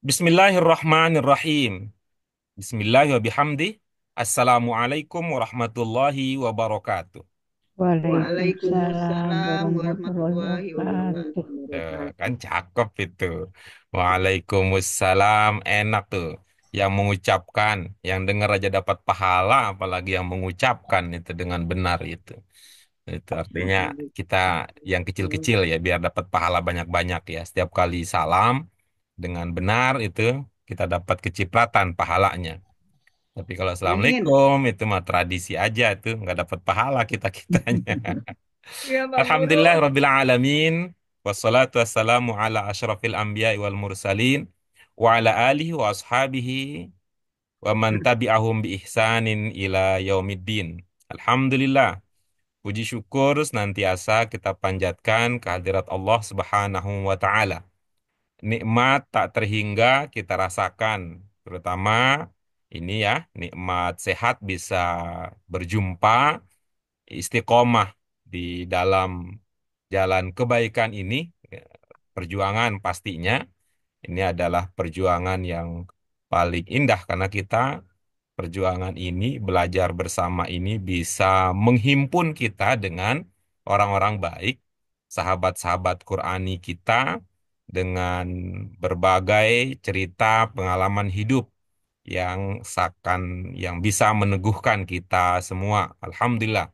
Bismillahirrahmanirrahim. Bismillahirrahmanirrahim. Assalamualaikum warahmatullahi wabarakatuh. Waalaikumsalam Waalaikumsalam warahmatullahi warahmatullahi wabarakatuh. Kan wabarakatuh. cakep itu. Waalaikumsalam, enak tuh. Yang mengucapkan, yang dengar aja dapat pahala, apalagi yang mengucapkan itu dengan benar itu. Itu artinya kita yang kecil-kecil ya, biar dapat pahala banyak-banyak ya. Setiap kali salam dengan benar itu kita dapat kecipratan pahalanya. Tapi kalau Amin. assalamualaikum itu mah tradisi aja itu nggak dapat pahala kita kitanya. Ya Pak Guru. Alhamdulillah Rabbil Alamin. Wassalatu wassalamu ala ashrafil anbiya wal mursalin. Wa ala alihi wa ashabihi. Wa man tabi'ahum bi ihsanin ila yaumiddin. Alhamdulillah. Puji syukur senantiasa kita panjatkan kehadirat Allah Subhanahu wa Ta'ala. Nikmat tak terhingga kita rasakan, terutama ini ya, nikmat sehat bisa berjumpa, istiqomah di dalam jalan kebaikan ini, perjuangan pastinya. Ini adalah perjuangan yang paling indah karena kita perjuangan ini, belajar bersama ini bisa menghimpun kita dengan orang-orang baik, sahabat-sahabat Qurani kita dengan berbagai cerita pengalaman hidup yang seakan yang bisa meneguhkan kita semua. Alhamdulillah.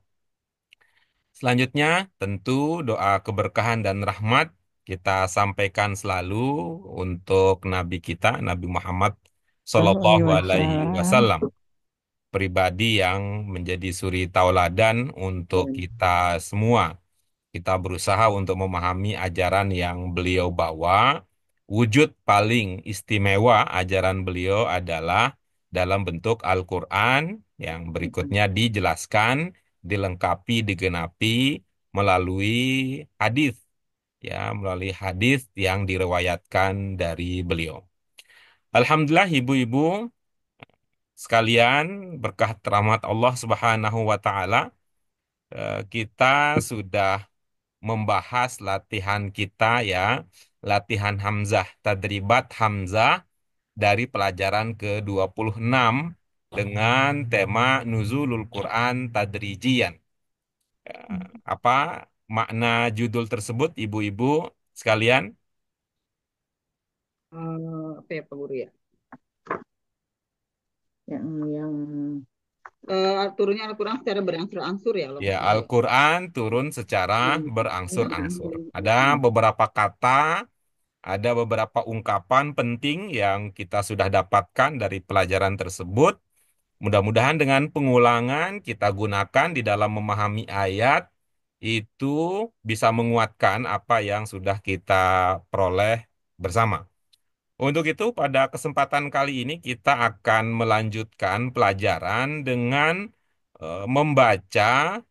Selanjutnya, tentu doa keberkahan dan rahmat kita sampaikan selalu untuk Nabi kita, Nabi Muhammad Sallallahu alaihi Sallallahu Alaihi wasallam. Wasallam, pribadi yang menjadi suri tauladan untuk kita semua. Kita berusaha untuk memahami ajaran yang beliau bawa. Wujud paling istimewa ajaran beliau adalah dalam bentuk Al-Quran yang berikutnya dijelaskan, dilengkapi, digenapi melalui hadis, ya, melalui hadis yang diriwayatkan dari beliau. Alhamdulillah ibu-ibu sekalian, berkah rahmat Allah Subhanahu wa taala, kita sudah membahas latihan kita ya, latihan Hamzah, tadribat Hamzah dari pelajaran ke-26 dengan tema Nuzulul Quran Tadrijian. Apa makna judul tersebut, ibu-ibu sekalian? Apa ya Pak Guru ya? Yang Turunnya Al-Quran secara berangsur-angsur ya kalau Ya, nggak salah ya. Al-Quran turun secara berangsur-angsur. Ada beberapa kata, ada beberapa ungkapan penting yang kita sudah dapatkan dari pelajaran tersebut. Mudah-mudahan dengan pengulangan kita gunakan di dalam memahami ayat itu bisa menguatkan apa yang sudah kita peroleh bersama. Untuk itu, pada kesempatan kali ini kita akan melanjutkan pelajaran dengan membaca,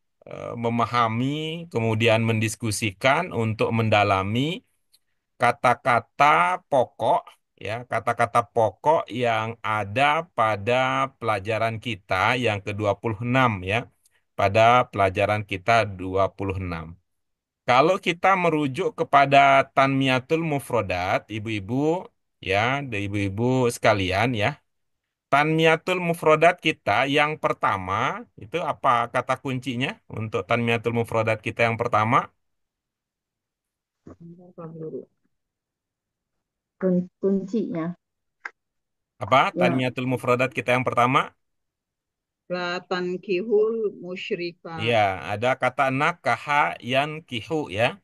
memahami, kemudian mendiskusikan untuk mendalami kata-kata pokok, ya, kata-kata pokok yang ada pada pelajaran kita yang ke-26 ya, pada pelajaran kita 26. Kalau kita merujuk kepada Tanmiyatul Mufrodat, ibu-ibu ya, dan ibu-ibu sekalian ya, Tanmiyatul Mufrodat kita yang pertama itu apa kata kuncinya untuk Tanmiyatul Mufrodat kita yang pertama? Bentar, Pak Guru. kuncinya Apa yang Tanmiyatul Mufrodat kita yang pertama? La tankihul musyrika. Ya, ada kata nakaha yang kihu ya.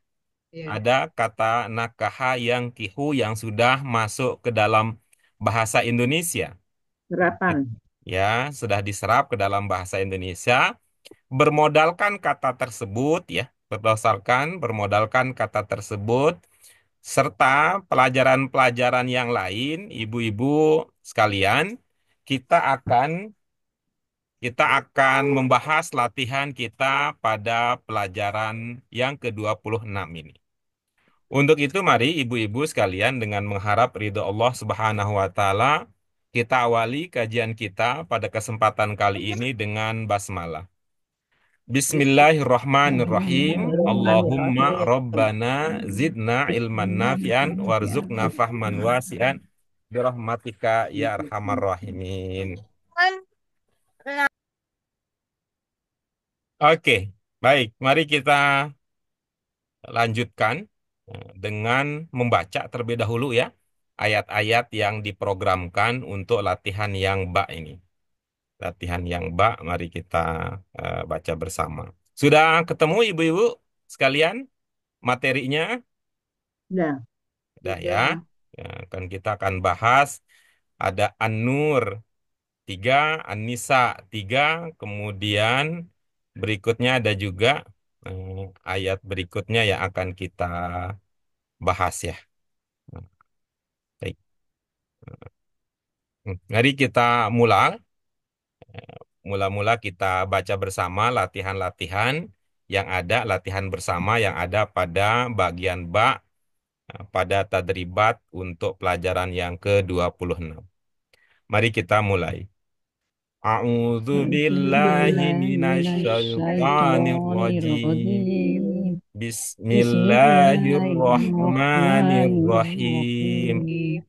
Ya, Ada kata nakaha yang kihu yang sudah masuk ke dalam bahasa Indonesia. serapan. Ya, sudah diserap ke dalam bahasa Indonesia. Bermodalkan kata tersebut ya, bermodalkan kata tersebut serta pelajaran-pelajaran yang lain, ibu-ibu sekalian, kita akan kita akan membahas latihan kita pada pelajaran yang ke-26 ini. Untuk itu mari ibu-ibu sekalian dengan mengharap ridho Allah Subhanahu wa taala, kita awali kajian kita pada kesempatan kali ini dengan basmalah. Bismillahirrahmanirrahim. Allahumma Bismillahirrahmanirrahim. rabbana zidna ilman nafian warzuqna fahman wasian Birahmatika ya arhamar rahimin. Oke, baik. Mari kita lanjutkan dengan membaca terlebih dahulu ya ayat-ayat yang diprogramkan untuk latihan yang ba ini. Latihan yang ba, mari kita baca bersama. Sudah ketemu ibu-ibu sekalian materinya? Udah. Sudah ya. Udah. Ya, kan kita akan bahas ada An-Nur 3, An-Nisa 3, kemudian berikutnya ada juga ayat berikutnya yang akan kita bahas ya. Baik. Mari kita mulai. Mula-mula kita baca bersama latihan-latihan yang ada, latihan bersama yang ada pada bagian ba pada tadribat untuk pelajaran yang ke-26. Mari kita mulai. A'udzu billahi minasyaitonir rajim. Bismillahirrahmanirrahim. Bismillahirrahmanirrahim. Bismillahirrahmanirrahim.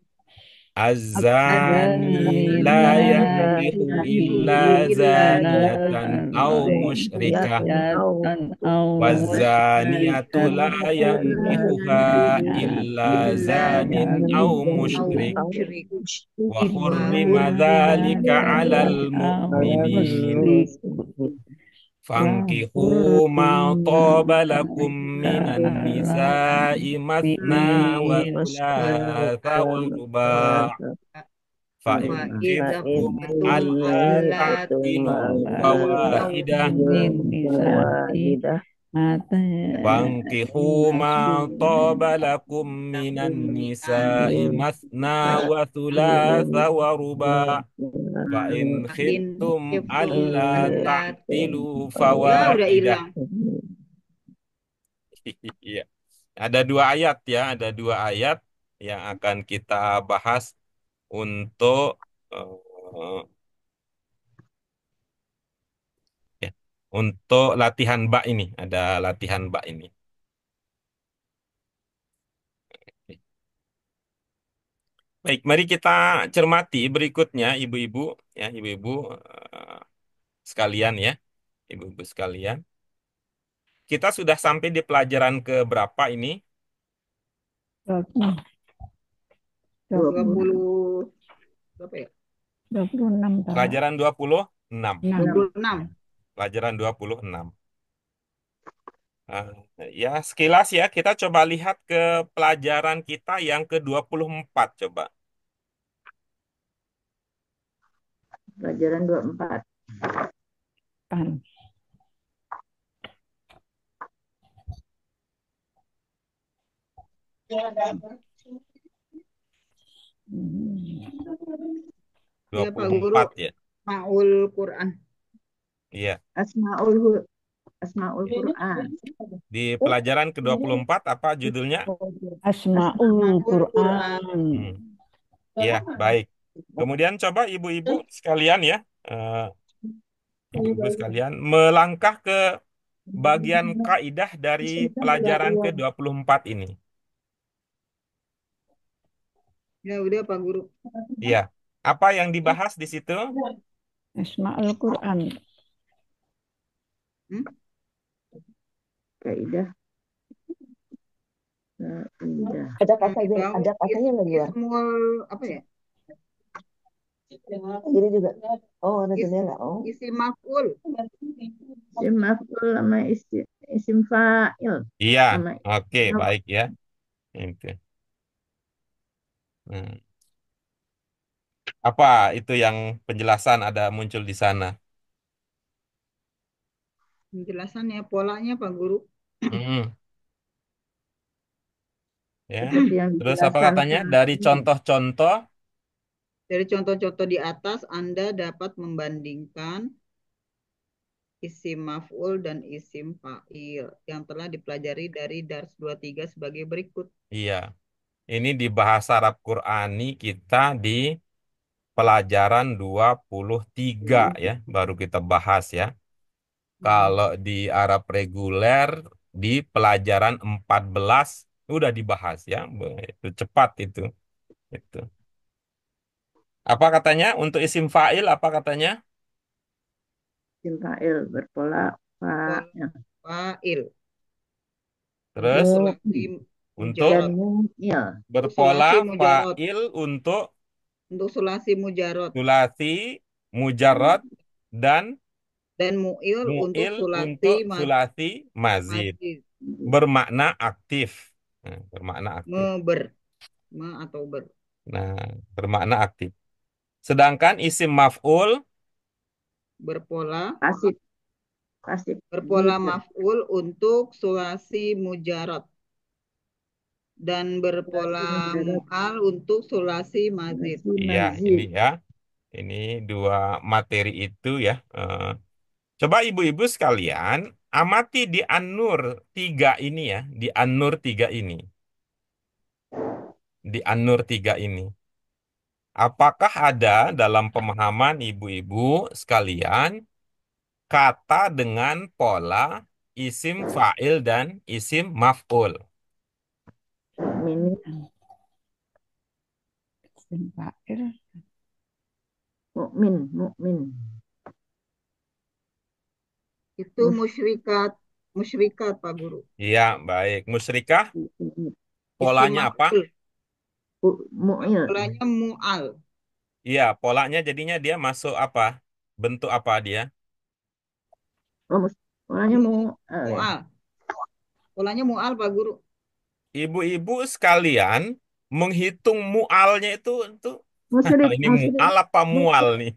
Az-zani la La yankihu illa zaniyatan aw musyrikah. yatan au Waz-zaniyatu la yankihuha illa zanin aw musyrik. Syirik. Wa hurrima dzalika 'alal mu'minin. Fankihu ma taba lakum minan nisa'i mathna wa thulatha wa ruba'. Fa in Idza khiftum kuntum alla alla ta'dilu fawahidah. min nisati mata Fankihu ma taba lakum minan nisa'i mathna wa thulatha wa ruba'. Fa in in khiftum khiftum alla alla ta'dilu ya udah fawahidah. hilang. Iya. Ada dua ayat ya, ada dua ayat yang akan kita bahas untuk eh, ya, untuk latihan bak ini, ada latihan bak ini. Baik, mari kita cermati berikutnya, ibu-ibu, ya, ibu-ibu eh, sekalian ya, ibu-ibu sekalian. Kita sudah sampai di pelajaran ke berapa ini? 20 berapa ya? 26 tahu. Pelajaran 26. 26. Pelajaran 26. Ya, sekilas ya, kita coba lihat ke pelajaran kita yang ke-24 coba. Pelajaran 24. Pan. Ya, Pak 24 Guru. ya. Maul Quran. Iya. Asmaul Quran. Di pelajaran ke-24 apa judulnya? Asmaul Quran. Hmm. Iya, baik. Kemudian coba ibu-ibu sekalian ya, ibu-ibu sekalian melangkah ke bagian kaidah dari pelajaran ke-24 ini. Ya udah Pak Guru. Iya. Apa yang dibahas di situ? Asmaul Quran. Kaidah. Kaidah. Ada katanya nggak luar? Ismul apa ya? Ini juga. Oh, ada jendela. Oh. Isim maf'ul. Isim maf'ul sama isim fa'il. Iya. Sama Oke, baik ya. Itu. Apa itu yang penjelasan ada muncul di sana? Penjelasannya polanya Pak Guru. Hmm. Ya. seperti yang Terus apa dijelaskan katanya? Dari contoh-contoh. Dari contoh-contoh di atas, Anda dapat membandingkan isim maf'ul dan isim fa'il yang telah dipelajari dari Dars 23 sebagai berikut. Iya. Ini di bahasa Arab Qurani kita di pelajaran 23 ya, baru kita bahas ya. Kalau di Arab reguler di pelajaran 14 udah dibahas ya. Itu cepat itu. Itu. Apa katanya? Untuk isim fa'il apa katanya? Isim fa'il berpola Pola fa'il. fa'il untuk Terus sulasi untuk Dan mujarot. mu'il. Untuk berpola sulasi mujarot. fa'il untuk Untuk sulasi mujarot. sulasi mujarrad dan Dan mu'il untuk mu'il sulasi untuk sulasi mazid. mazid. Bermakna aktif. Nah, bermakna aktif. Meber. Me atau ber. Nah, bermakna aktif. Sedangkan isim maf'ul, Berpola. Pasif. Pasif. Berpola Gitu. maf'ul untuk sulasi mujarot. Dan berpola Sulasi mujarab. mu'al untuk sulasi mazid. Sulasi iya ini mazid. ya. Ini dua materi itu ya. Coba ibu-ibu sekalian, amati di An-Nur 3 ini ya. Di An-Nur 3 ini. Di An-Nur 3 ini. Apakah ada dalam pemahaman ibu-ibu sekalian kata dengan pola isim fa'il dan isim maf'ul? Mukminin. Isim fa'il. Mukmin. Mukmin. Itu musyrikat. Musyrikat, Pak Guru. Iya, baik. Musyrikah Isim polanya apa? maf'ul. Mu'il. Polanya mu'al. Iya, polanya jadinya dia masuk apa? Bentuk apa dia? Oh, orangnya Mu, mu'al ya. mu'al. Polanya mu'al, Pak Guru. Ibu-ibu sekalian menghitung mualnya itu Musyrik. ini Musyrik. mual apa mual Mu'il. nih?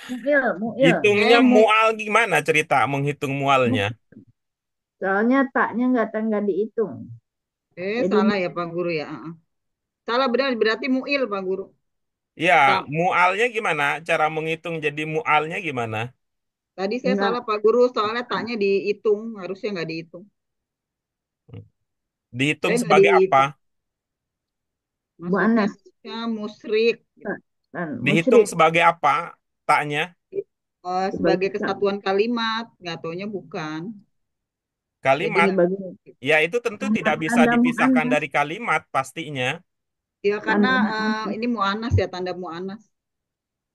Mu'il. Mu'il. Hitungnya Eh, mu, mual gimana cerita menghitung mualnya? Soalnya taknya nggak dihitung. Jadi salah ya, Pak Guru ya. Salah benar, berarti mu'il, Pak Guru. Ya, Tam- mualnya gimana? Cara menghitung jadi mualnya gimana? Tadi saya nggak salah, Pak Guru, soalnya taknya dihitung. Harusnya nggak dihitung. Dihitung Saya nggak sebagai apa? dihitung. Maksudnya mu'annas. harusnya musyrik. Kan Dihitung musyrik. sebagai apa? Taknya Sebagai Sebagai kesatuan kalimat. Nggak taunya bukan. Jadi kalimat. nggak. sebagai Ya, itu tentu tidak bisa tanda dipisahkan mu'annas. dari kalimat pastinya. Ya karena Tanda mu'annas. ini mu'anas ya, tanda mu'anas.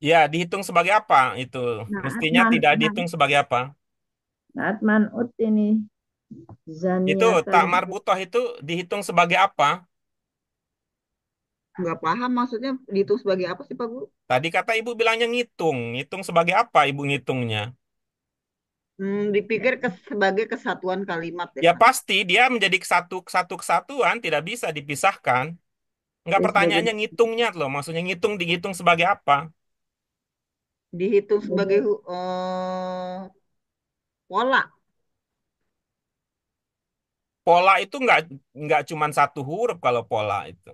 Ya, dihitung sebagai apa itu? Naat Mestinya man, tidak dihitung sebagai apa? naat man'ut ini. Itu tak Zaniatan. marbutoh itu dihitung sebagai apa? Nggak paham maksudnya dihitung sebagai apa sih, Pak Guru? Tadi kata ibu bilangnya ngitung. Ngitung sebagai apa ibu ngitungnya? Dipikir sebagai kesatuan kalimat ya, Ya Pak. pasti dia menjadi satu kesatuan, tidak bisa dipisahkan. Enggak, Ya, sebagai pertanyaannya ngitungnya loh. Maksudnya ngitung dihitung sebagai apa? Dihitung sebagai sebagai pola. Pola itu enggak cuma satu huruf kalau pola itu.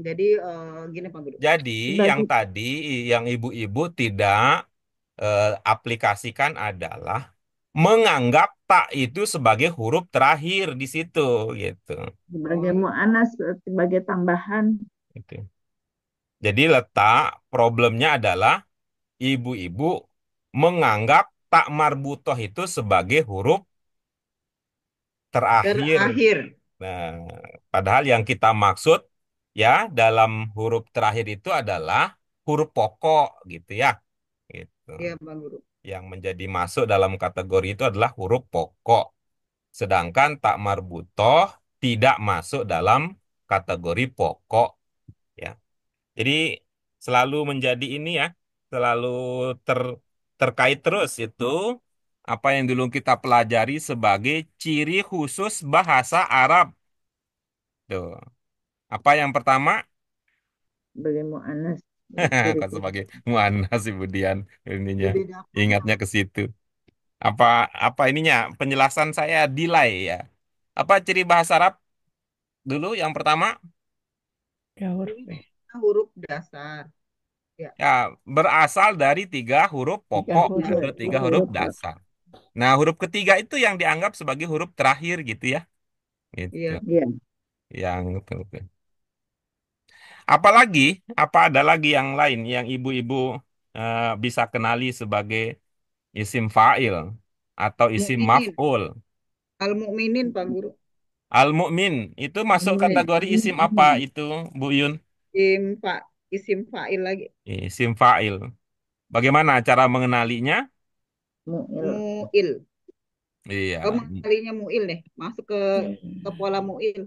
Jadi gini, Pak Guru. Jadi yang sebagai tadi yang ibu-ibu tidak aplikasikan adalah menganggap tak itu sebagai huruf terakhir di situ gitu. Oh, sebagai mu'annas sebagai tambahan. Gitu. Jadi letak problemnya adalah ibu-ibu menganggap tak marbutoh itu sebagai huruf terakhir. terakhir. Nah, padahal yang kita maksud ya dalam huruf terakhir itu adalah huruf pokok gitu ya. Gitu. Iya, Pak Guru. Yang menjadi masuk dalam kategori itu adalah huruf pokok. Sedangkan tak marbutoh tidak masuk dalam kategori pokok ya. Jadi selalu menjadi ini ya, selalu ter, terkait terus itu apa yang dulu kita pelajari sebagai ciri khusus bahasa Arab. Tuh. Apa yang pertama? Sebagai mu'annas. Ciri Kan khusus. sebagai muannas Ibu Dian ininya. Dibedakan ya. Ingatnya ke situ. Apa apa ininya? Penjelasan saya delay ya. Apa ciri bahasa Arab dulu yang pertama? Ya huruf Ini B. huruf dasar. Ya, Ya, berasal dari 3 huruf Tiga pokok tiga huruf. atau huruf tiga pokok. huruf dasar. Nah, huruf ketiga itu yang dianggap sebagai huruf terakhir gitu ya. Gitu. Iya. Iya. Yang itu. Apalagi, apa ada lagi yang lain yang ibu-ibu bisa kenali sebagai isim fa'il atau isim Mukminin. maf'ul? Al-mukminin, Pak Guru. Al-mu'min itu masuk Mukmin. kategori isim apa itu, Bu Yun? Isim Pak. isim fa'il lagi. Isim fa'il. Bagaimana cara mengenalinya? Mu'il. Mu'il. Iya, Oh, mengenalinya mu'il nih. Masuk ke pola mu'il.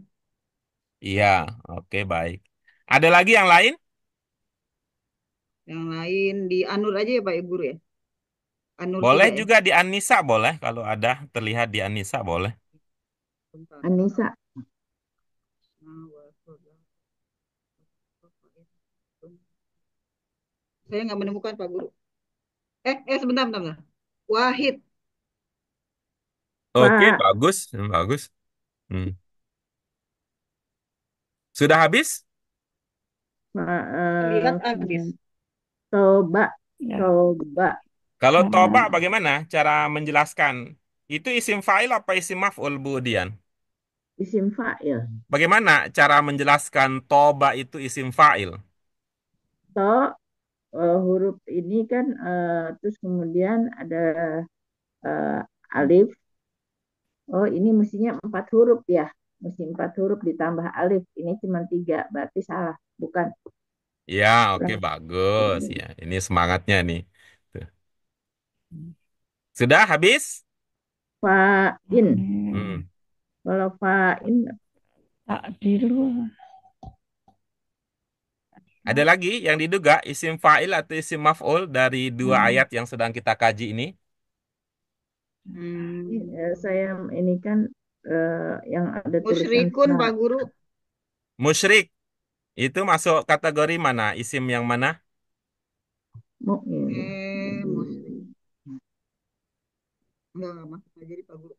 iya, oke baik. Ada lagi yang lain? Yang lain di Anur aja ya Pak Ibu Guru ya. Anur Boleh 3 ya. juga di Anisa boleh kalau ada terlihat di Anisa boleh. Bentar. Anissa. Saya nggak menemukan Pak Guru. Sebentar, bentar, bentar. Wahid. Oke, Fa. bagus, bagus. Hmm. Sudah habis? Fa. Terlihat habis. Toba. Ya. Toba. Kalau toba Nah, bagaimana cara menjelaskan? Itu isim fa'il apa isim maf'ul, Bu Dian? Isim fa'il. Bagaimana cara menjelaskan toba itu isim fa'il? To, huruf ini kan, terus kemudian ada eh, alif. Oh, ini mestinya 4 huruf ya. Mesti 4 huruf ditambah alif. Ini cuma 3, berarti salah. Bukan. Ya, oke, Kurang. bagus. Ya, ini semangatnya nih. Tuh. Sudah habis? Fa'in. Hmm. Kalau fa'in, tak dulu. Ada lagi yang diduga isim fa'il atau isim maf'ul dari dua ayat yang sedang kita kaji ini? saya ini kan yang ada tulisan Musyrikun Pak Guru. Musyrik. Itu masuk kategori mana? Isim yang mana? mu'in. Musyrik. Enggak masuk aja jadi Pak Guru.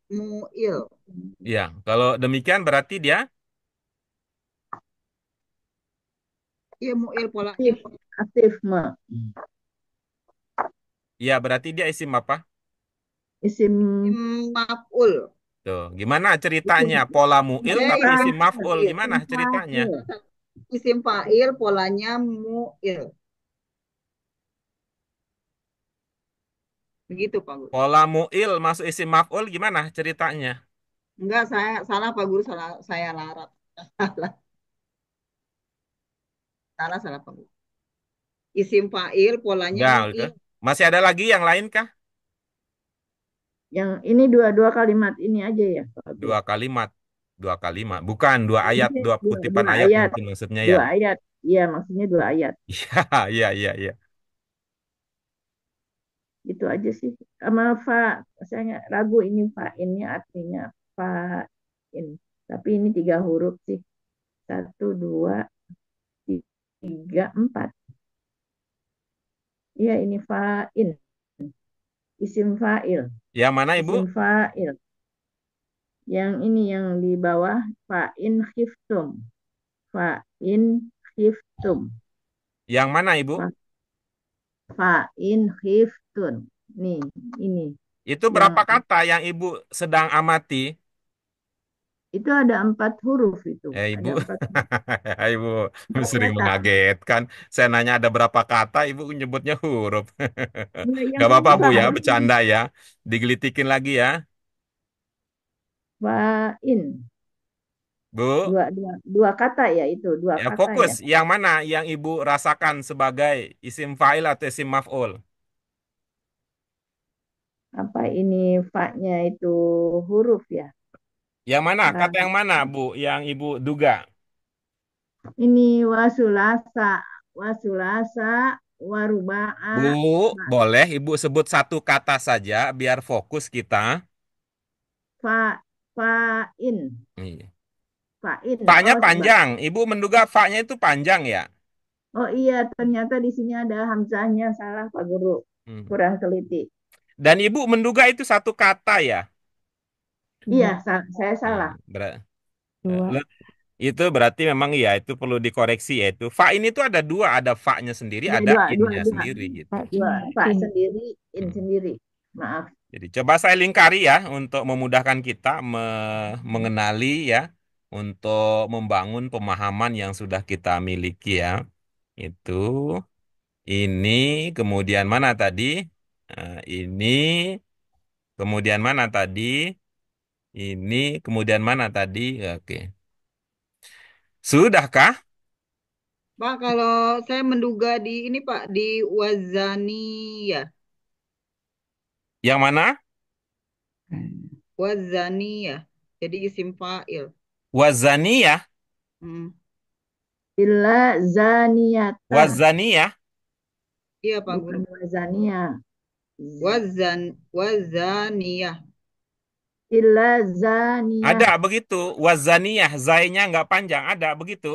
Mu'il. Ya, kalau demikian berarti dia, Iya mu'il polanya. Aktif, aktif ya berarti dia isim apa? isim Maf'ul. Tuh, gimana isim ceritanya? Pola mu'il Eh, tapi isim isim maf'ul. fa'il. Gimana isim ceritanya? fa'il. Isim fa'il polanya mu'il. Begitu Pak Guru. Pola mu'il masuk isim maf'ul gimana ceritanya? Enggak, saya salah Pak Guru, salah saya larat. Salah, salah Pak Guru. Isim fa'il polanya Udah, udah. mu'il. Masih ada lagi yang lain kah? Yang ini dua kalimat ini aja ya, Pak Guru. Dua kalimat. Dua kalimat. Bukan dua ayat, Maksudnya dua dua, kutipan dua ayat ayat, mungkin maksudnya ya. 2 ayat. Iya, maksudnya 2 ayat. Iya, iya, iya, iya. Itu aja sih. Sama fa, saya ragu ini fa ini artinya fa in. Tapi ini 3 huruf sih. 1, 2, 3, 4. Iya, ini fa'in. Isim fa'il. Yang mana, Ibu? Isim fa'il. Yang ini yang di bawah fa'in khiftum. Fa'in khiftum. Yang mana, Ibu? Fa'in khiftun. Nih, ini. Itu Yang berapa kata yang Ibu sedang amati? itu ada 4 huruf itu. Ibu, Ada 4 huruf. Ibu Saya sering tak, mengagetkan. Saya nanya ada berapa kata, Ibu nyebutnya huruf. yang Gak ini apa-apa, Bu ya, fa'in. bercanda ya. Digelitikin lagi ya, Fa'in. Bu. Dua kata ya itu. Dua Ya, kata fokus. ya. Yang mana yang Ibu rasakan sebagai isim fa'il atau isim maf'ul? Apa ini fa-nya itu huruf ya? Yang mana? Nah, Kata yang mana, Bu? Yang Ibu duga? ini wasulasa, Bu, waruba'a, boleh Ibu sebut satu kata saja biar fokus kita. fa, fa'in, Iya. fa'in. Fa-nya Oh, coba. panjang. Ibu menduga fa-nya itu panjang ya? Oh iya, ternyata di sini ada hamzahnya. Salah, Pak Guru. Hmm. Kurang teliti. Dan Ibu menduga itu satu kata ya? Iya, Dua. saya salah. Dua. Itu berarti memang ya itu perlu dikoreksi ya itu. Fa ini tuh ada dua, ada fa-nya sendiri, Iya, ada dua, dua, in-nya dua. sendiri gitu. Dua, Pak-nya fa in. sendiri, in Hmm. sendiri. Maaf. Jadi coba saya lingkari ya untuk memudahkan kita mengenali ya, untuk membangun pemahaman yang sudah kita miliki ya. Itu ini kemudian mana tadi? Ini kemudian mana tadi? Ini kemudian mana tadi? Oke. Sudahkah? Pak, kalau saya menduga di ini Pak, di wazani ya. Yang mana? Wazani ya. Jadi isim fa'il. Wazaniyah. Hmm. Illa zaniyata. Wazaniyah. Iya Pak Guru. Bukan wazania. Wazaniyah. Illa zaniyah. Ada begitu. Wazaniyah. Zainya nggak panjang. Ada begitu.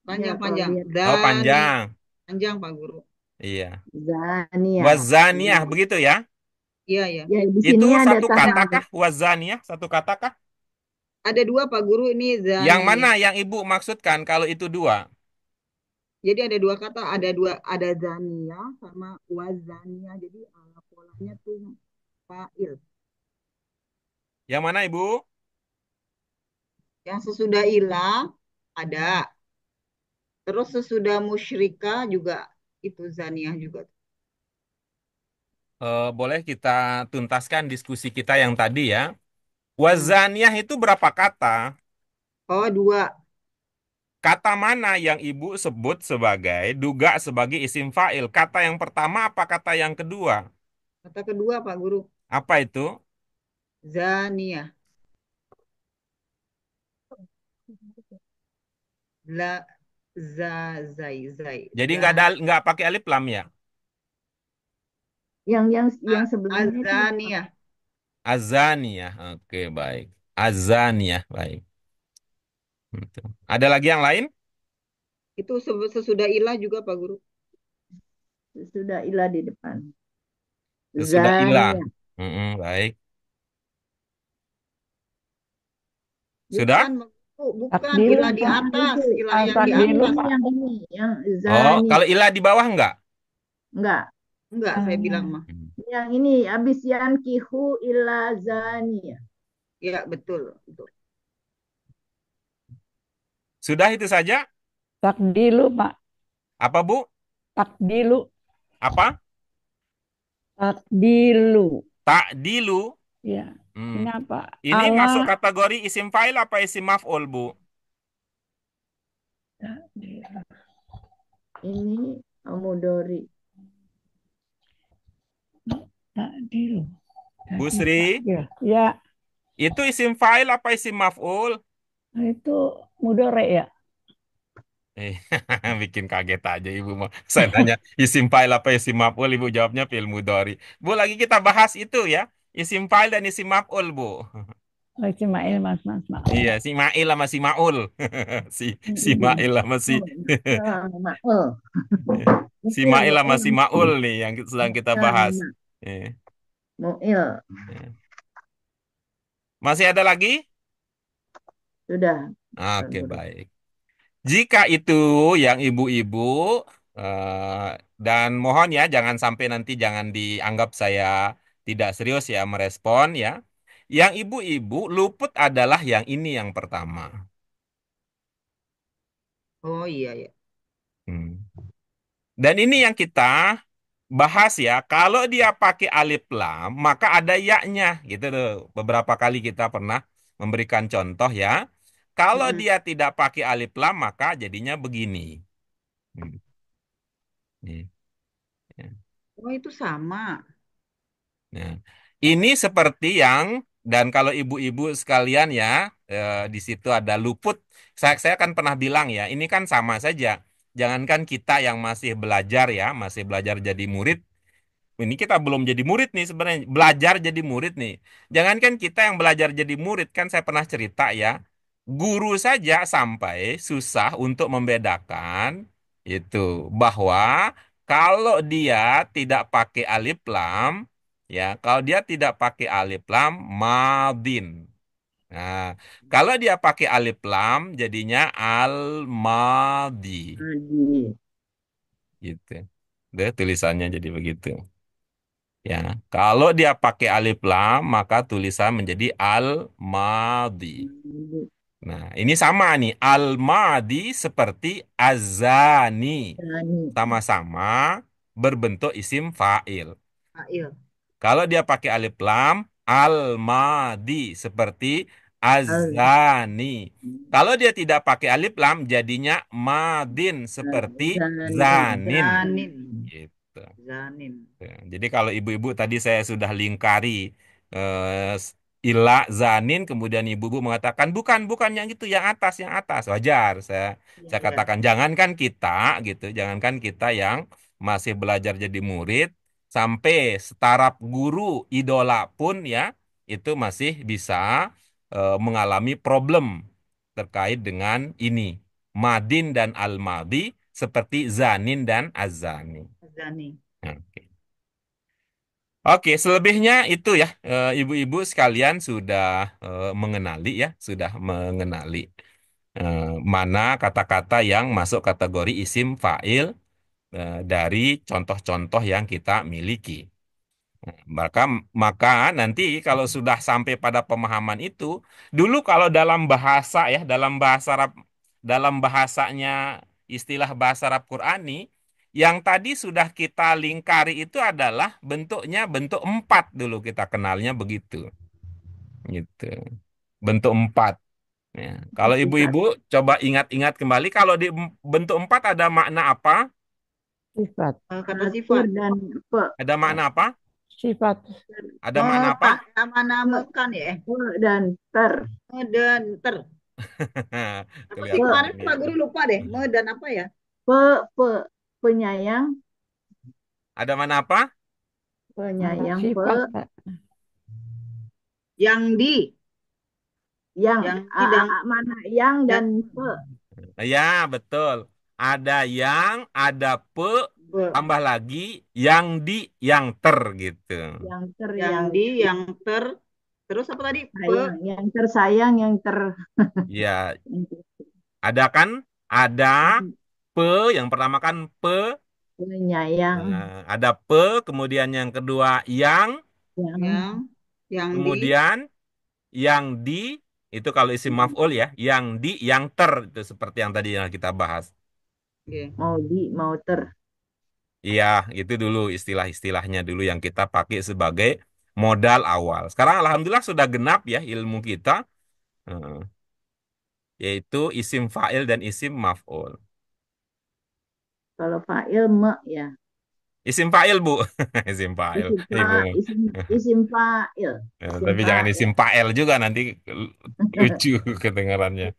Ya, kalau Panjang-panjang. lihat Oh, Dani. panjang. Panjang Pak Guru. Iya. zaniyah. Wazaniyah begitu ya. Iya, ya. Ya, di Itu sininya ada satu kata tahan. kah? Wazaniyah. Satu kata kah? Ada dua Pak Guru, ini Yang zaniyah. mana yang ibu maksudkan kalau itu dua? Jadi ada dua kata, ada zaniyah sama wazaniyah. Jadi polanya tuh fa'il. Yang mana ibu? Yang sesudah ilah ada. Terus sesudah musyrika juga itu zaniyah juga. Boleh kita tuntaskan diskusi kita yang tadi ya. Hmm. Wazaniyah itu berapa kata? Oh, dua. Kata mana yang ibu sebut sebagai duga sebagai isim fa'il? Kata yang pertama apa kata yang kedua? Kata kedua Pak Guru, Apa itu? zaniyah. La za zai Jadi za nggak pakai alif lam ya? Yang sebelumnya itu apa? azaniyah. Azaniyah. Oke, baik. Azaniyah, baik. Gitu. Ada lagi yang lain? Itu sesudah ilah juga Pak Guru. Sudah ilah di depan. Sesudah ilah. Zaniyah. Baik. Sudah? Bukan, bukan Takdiru, ilah di Pak. atas, Itu ilah yang di Takdiru, atas. Pak. yang ini, yang Oh, kalau zaniyah. ilah di bawah enggak? Enggak. Enggak, saya bilang mah. Hmm. Yang ini habis yang kihu illa zaniyah. Ya, betul, betul. Sudah itu saja? Takdilu, Pak. Apa, Bu? Takdilu. Apa? Takdilu. Ta'dilu. Ya. Hmm. Ini apa? Ini masuk Allah. kategori isim fa'il apa isim maf'ul, Bu? Ini mudori. Takdilu. Bu Sri, Ya. Ya. itu isim fa'il apa isim maf'ul? Itu mudore ya. Eh, bikin kaget aja Ibu mah. Saya tanya isim fa'il apa isim maf'ul, Ibu jawabnya fi'il mudhari. Bu, lagi kita bahas itu ya. Isim fa'il dan isim maf'ul, Bu. Oh, Ismail, Mas, Mas, Mas. Iya, si Ma'il sama si Ma'ul. Si si Ma'il sama si Ma'ul. si Mu'il, Ma'il sama mu'il, si Ma'ul nih yang sedang kita bahas. Eh, mu'il. eh. Masih ada lagi? Sudah. Oke, baik. Jika itu yang ibu-ibu eh, dan mohon ya jangan sampai nanti jangan dianggap saya tidak serius ya merespon ya. Yang ibu-ibu luput adalah yang ini yang pertama. Oh iya, ya. Hmm. Dan ini yang kita bahas ya. Kalau dia pakai alif lam maka ada yaknya gitu tuh. Beberapa kali kita pernah memberikan contoh ya. Kalau Mm-mm. dia tidak pakai alif lam maka jadinya begini. Hmm. Nih, ya. Oh, itu sama. Nah, ini seperti yang dan kalau ibu-ibu sekalian ya di situ ada luput. Saya kan pernah bilang ya, ini kan sama saja. Jangankan kita yang masih belajar ya, masih belajar jadi murid. Ini kita belum jadi murid nih sebenarnya, belajar jadi murid nih. Jangankan kita yang belajar jadi murid, kan saya pernah cerita ya, guru saja sampai susah untuk membedakan itu bahwa kalau dia tidak pakai alif lam, ya, kalau dia tidak pakai alif lam, madin. Nah, kalau dia pakai alif lam, jadinya al-madi, Adi. gitu. Deh tulisannya jadi begitu. Ya, kalau dia pakai alif lam, maka tulisan menjadi al-madi. Nah, ini sama nih. Al-madi seperti azani. Dani. Sama-sama berbentuk isim fa'il. Fa'il. Kalau dia pakai alif lam, al-madi seperti azani. Kalau dia tidak pakai alif lam, jadinya madin seperti Zanin. zanin. Zanin. Gitu. Zanin. Ya, jadi kalau ibu-ibu tadi saya sudah lingkari ila zanin, kemudian ibu-ibu mengatakan bukan, bukan yang itu, yang atas, wajar. Iya, Saya iya. katakan jangankan kita gitu, jangankan kita yang masih belajar jadi murid, sampai setaraf guru idola pun ya itu masih bisa mengalami problem terkait dengan ini madin dan al-madi seperti zanin dan azani. Zani. Oke. Oke, selebihnya itu ya, ibu-ibu sekalian sudah mengenali ya, sudah mengenali eh, mana kata-kata yang masuk kategori isim fa'il dari contoh-contoh yang kita miliki. Maka maka nanti kalau sudah sampai pada pemahaman itu, dulu kalau dalam bahasa ya, dalam bahasanya istilah bahasa Arab Qurani, yang tadi sudah kita lingkari itu adalah bentuknya bentuk empat dulu kita kenalnya begitu, gitu. Bentuk empat. Ya. Kalau Sifat. ibu-ibu coba ingat-ingat kembali, kalau di bentuk empat ada makna apa? Sifat. Kata Ter sifat. dan pe. Ada makna apa? Sifat. Ada makna apa? Mana Pe, mekan ya? pe dan ter. Dan ter. Apa sih Kelihatan kemarin ini. Pak Guru lupa deh. Dan apa ya? Pe, pe, penyayang, Ada makna apa? Mana penyayang, pe, sifat, Kak? Yang di. yang, Yang di dan mana yang dan yang pe, Ya, betul. Ada yang, ada pe, be- tambah lagi yang di, yang ter gitu. yang ter, yang di, yang ter. Terus apa tadi? sayang, yang tersayang, yang ter, Ya, ada kan? Ada pe, yang pertama kan pe, penyayang, ada pe, kemudian yang kedua yang yang yang di, kemudian yang di, itu kalau isim maf'ul ya, yang di, yang ter, itu seperti yang tadi yang kita bahas. Oke. mau di, mau ter. Iya, itu dulu istilah-istilahnya dulu yang kita pakai sebagai modal awal. Sekarang alhamdulillah sudah genap ya ilmu kita, eh, yaitu isim fa'il dan isim maf'ul. Kalau fa'il me ya. Isim fa'il, Bu. Isim fa'il. Isim Ibu. isim fa'il, isim Tapi jangan fa'il, isim fa'il juga nanti lucu kedengarannya.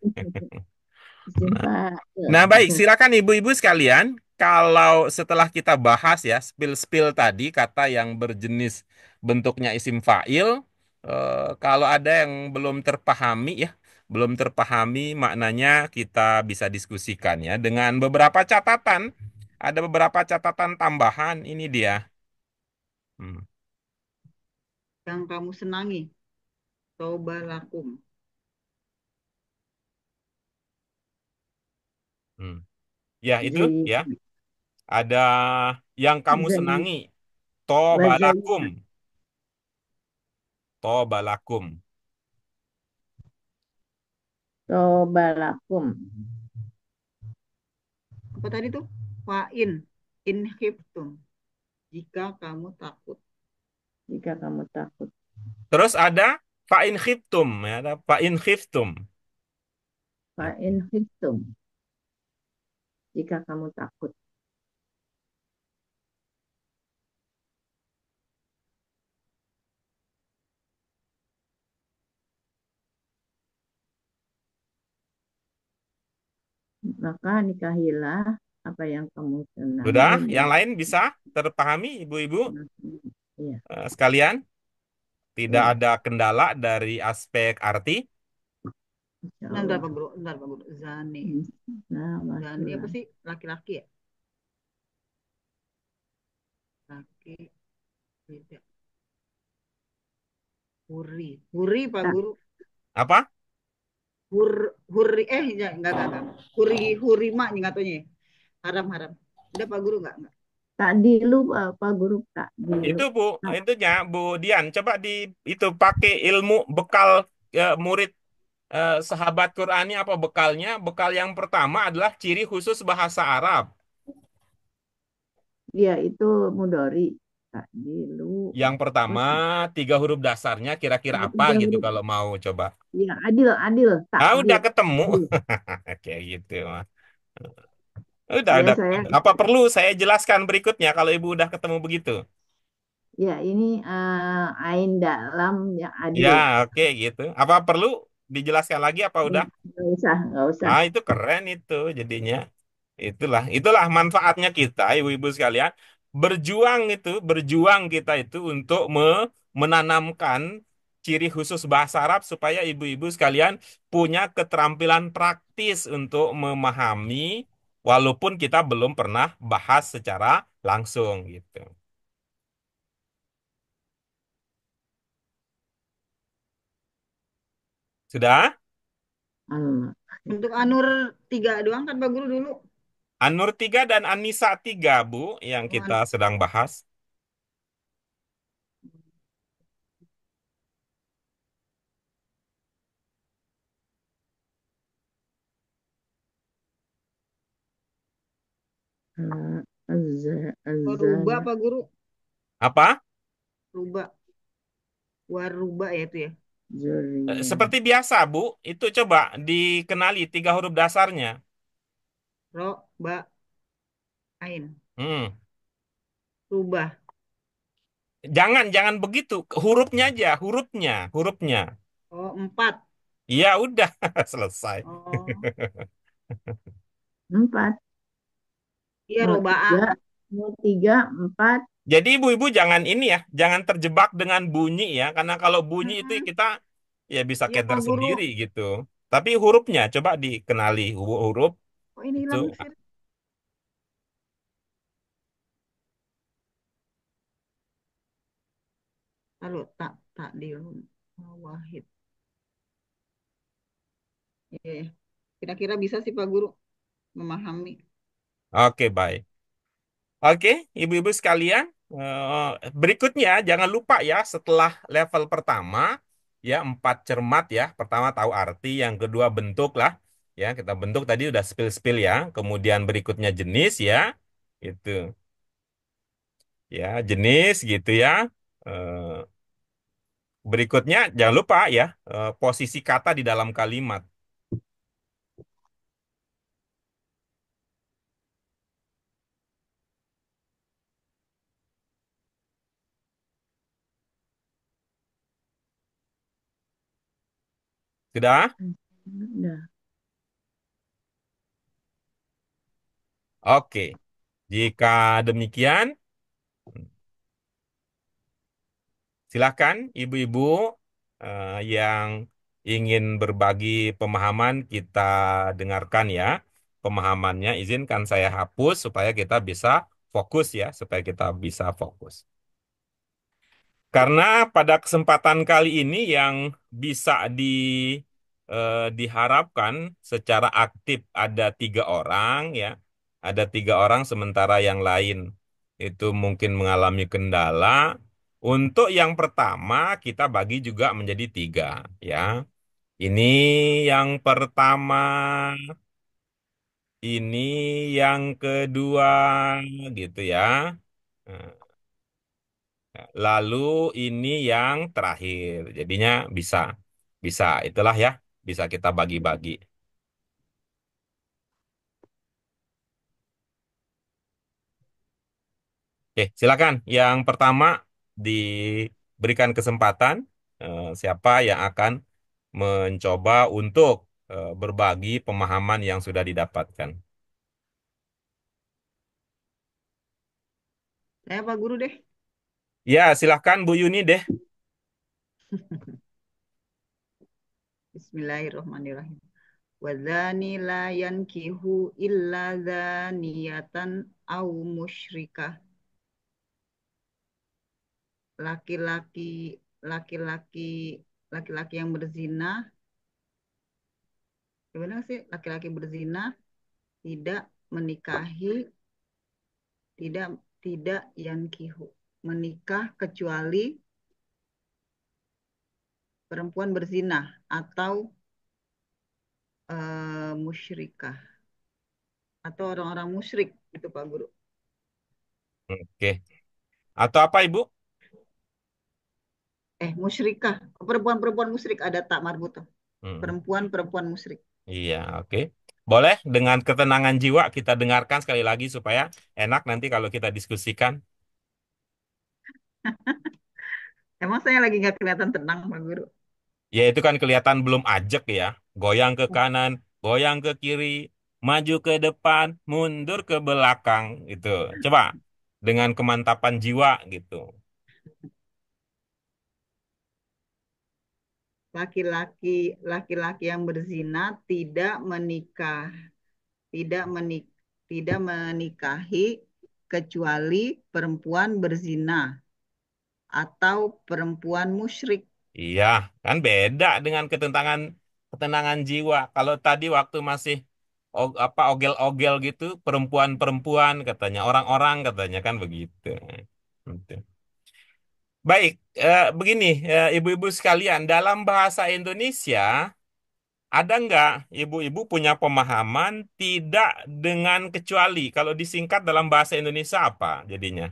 isim fa'il. Nah, baik, silakan ibu-ibu sekalian. Kalau setelah kita bahas ya, spill-spill tadi, kata yang berjenis bentuknya isim fa'il, kalau ada yang belum terpahami ya, belum terpahami maknanya kita bisa diskusikan ya, dengan beberapa catatan. Ada beberapa catatan tambahan, ini dia. Hmm, Yang kamu senangi. Toba lakum. hmm. Ya, itu Zaid, ya. Ada yang kamu Zaid, senangi. Tobalakum. Zaid, Tobalakum. Tobalakum. Apa tadi tuh? Fa'in. In khiftum. Jika kamu takut. Jika kamu takut. Terus ada fa'in khiftum, ya, ada fa'in khiftum. Fa'in khiftum. Jika kamu takut. Maka nikahilah apa yang kamu Sudah, senangi dan yang lain bisa terpahami, ibu-ibu iya, sekalian. Tidak iya, ada kendala dari aspek arti. insya Bentar Allah. Pak Guru. Bentar Pak Guru. Zani. Nah, Zani apa masuk. sih? Laki-laki ya? Laki. Beda. Huri. Huri Pak Tak, Guru. Apa? Huri. Ya, enggak. Hurima nggak taunya. Haram, haram. Udah Pak Guru enggak. tak dilu apa guru tak dilu. Itu Bu, Tak, itunya Bu Dian. Coba di itu pakai ilmu bekal murid sahabat Qurani apa bekalnya? Bekal yang pertama adalah ciri khusus bahasa Arab. dia itu mudori. Tak dulu. Yang Oh, pertama, tiga huruf dasarnya kira-kira apa tiga gitu huruf. kalau mau coba. Ya, adil, adil, Ah, udah takdir. ketemu. Adil. Kayak gitu, Mas. Ya, Udah saya, ketemu. Apa perlu saya jelaskan berikutnya kalau Ibu udah ketemu begitu? ya ini ain dalam yang Ya, adil. oke gitu. Apa perlu dijelaskan lagi apa udah? Nggak usah, nggak usah. Ah, itu keren itu jadinya. Itulah manfaatnya kita, ibu-ibu sekalian. Berjuang kita itu untuk menanamkan ciri khusus bahasa Arab supaya ibu-ibu sekalian punya keterampilan praktis untuk memahami walaupun kita belum pernah bahas secara langsung gitu. Sudah? Allah. Untuk Anur 3 doang kan Pak Guru dulu. An-Nur 3 dan An-Nisa 3, Bu, yang Oh, kita sedang bahas. Waruba Azana, Pak Guru. Apa? Ruba. Waruba ya itu ya. Seperti Zurian. biasa, Bu. Itu coba dikenali tiga huruf dasarnya. Ro, ba, ain. Hmm. Rubah. Jangan begitu. Hurufnya aja, hurufnya. Oh, 4. Iya, udah selesai. Oh, 4, iya mau robaa. 3, mau 3, 4. Jadi ibu-ibu jangan ini ya, jangan terjebak dengan bunyi ya, karena kalau bunyi itu Mm-mm. kita ya bisa Iya keder Pak Guru. sendiri gitu. Tapi hurufnya coba dikenali huruf Kok ini itu. hilang sih? Lalu tak di Wahid. Iya, ya. Kira-kira bisa sih Pak Guru memahami. Oke, baik. Oke, ibu-ibu sekalian, berikutnya jangan lupa ya setelah level pertama ya empat cermat ya. Pertama tahu arti, yang kedua bentuk lah ya. Kita bentuk tadi udah spill-spill ya. Kemudian berikutnya jenis ya. Itu ya, jenis gitu ya. Eh, Berikutnya jangan lupa ya posisi kata di dalam kalimat. Sudah? Udah. Oke. Jika demikian, silakan ibu-ibu yang ingin berbagi pemahaman kita dengarkan ya. Pemahamannya izinkan saya hapus supaya kita bisa fokus ya, supaya kita bisa fokus. Karena pada kesempatan kali ini yang bisa diharapkan secara aktif ada 3 orang ya, ada 3 orang sementara yang lain itu mungkin mengalami kendala. Untuk yang pertama kita bagi juga menjadi 3 ya. Ini yang pertama, ini yang kedua gitu ya. Nah, lalu ini yang terakhir. Jadinya bisa, bisa itulah ya, bisa kita bagi-bagi. Oke, silakan. Yang pertama diberikan kesempatan siapa yang akan mencoba untuk berbagi pemahaman yang sudah didapatkan. Saya Pak Guru deh. Ya, silakan Bu Yuni deh. Bismillahirrahmanirrahim. Wadzani la yankihu illa zaniyatan au musyrikah. Laki-laki laki-laki laki-laki yang berzina, gimana sih? Laki-laki berzina tidak menikahi, tidak tidak yankihu, menikah kecuali perempuan berzina atau musyrikah atau orang-orang musyrik itu Pak Guru. Oke. Atau apa, Ibu? Musyrikah. Perempuan-perempuan musyrik ada tak marbutoh. Hmm. Perempuan-perempuan musyrik. Iya, oke. Boleh dengan ketenangan jiwa kita dengarkan sekali lagi supaya enak nanti kalau kita diskusikan. Emang saya lagi nggak kelihatan tenang, Pak Guru. Ya itu kan kelihatan belum ajak ya. Goyang ke kanan, goyang ke kiri, maju ke depan, mundur ke belakang itu. Coba dengan kemantapan jiwa gitu. Laki-laki yang berzina tidak menik, tidak menikahi kecuali perempuan berzina atau perempuan musyrik. Iya, kan beda dengan ketenangan jiwa. Kalau tadi waktu masih apa ogel-ogel gitu, perempuan-perempuan katanya, orang-orang katanya kan begitu. Gitu. Baik, begini, ibu-ibu sekalian, dalam bahasa Indonesia ada nggak ibu-ibu punya pemahaman tidak dengan kecuali? Kalau disingkat dalam bahasa Indonesia apa jadinya?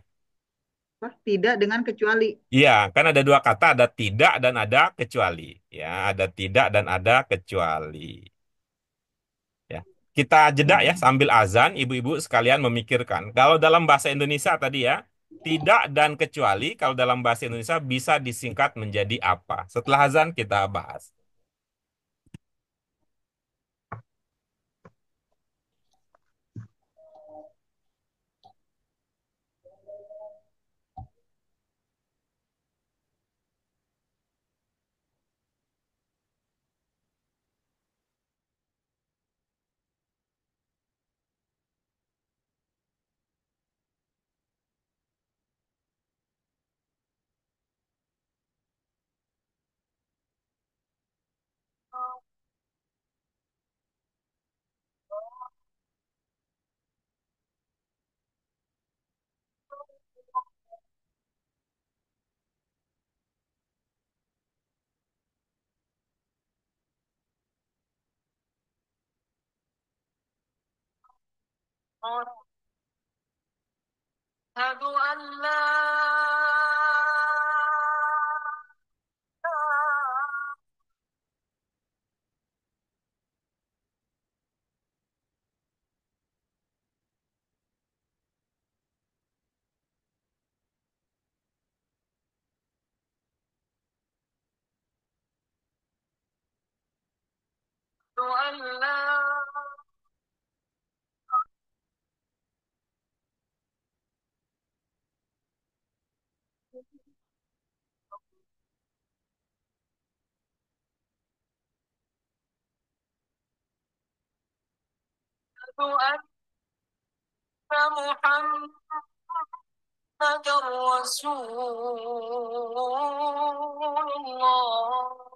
Tidak dengan kecuali. Iya, kan ada dua kata, ada tidak dan ada kecuali. Ya, ada tidak dan ada kecuali. Ya, kita jeda ya sambil azan, ibu-ibu sekalian memikirkan. Kalau dalam bahasa Indonesia tadi ya, tidak dan kecuali kalau dalam bahasa Indonesia bisa disingkat menjadi apa? Setelah azan kita bahas. أشهد أن لا إله إلا الله أشهد أن محمدا رسول الله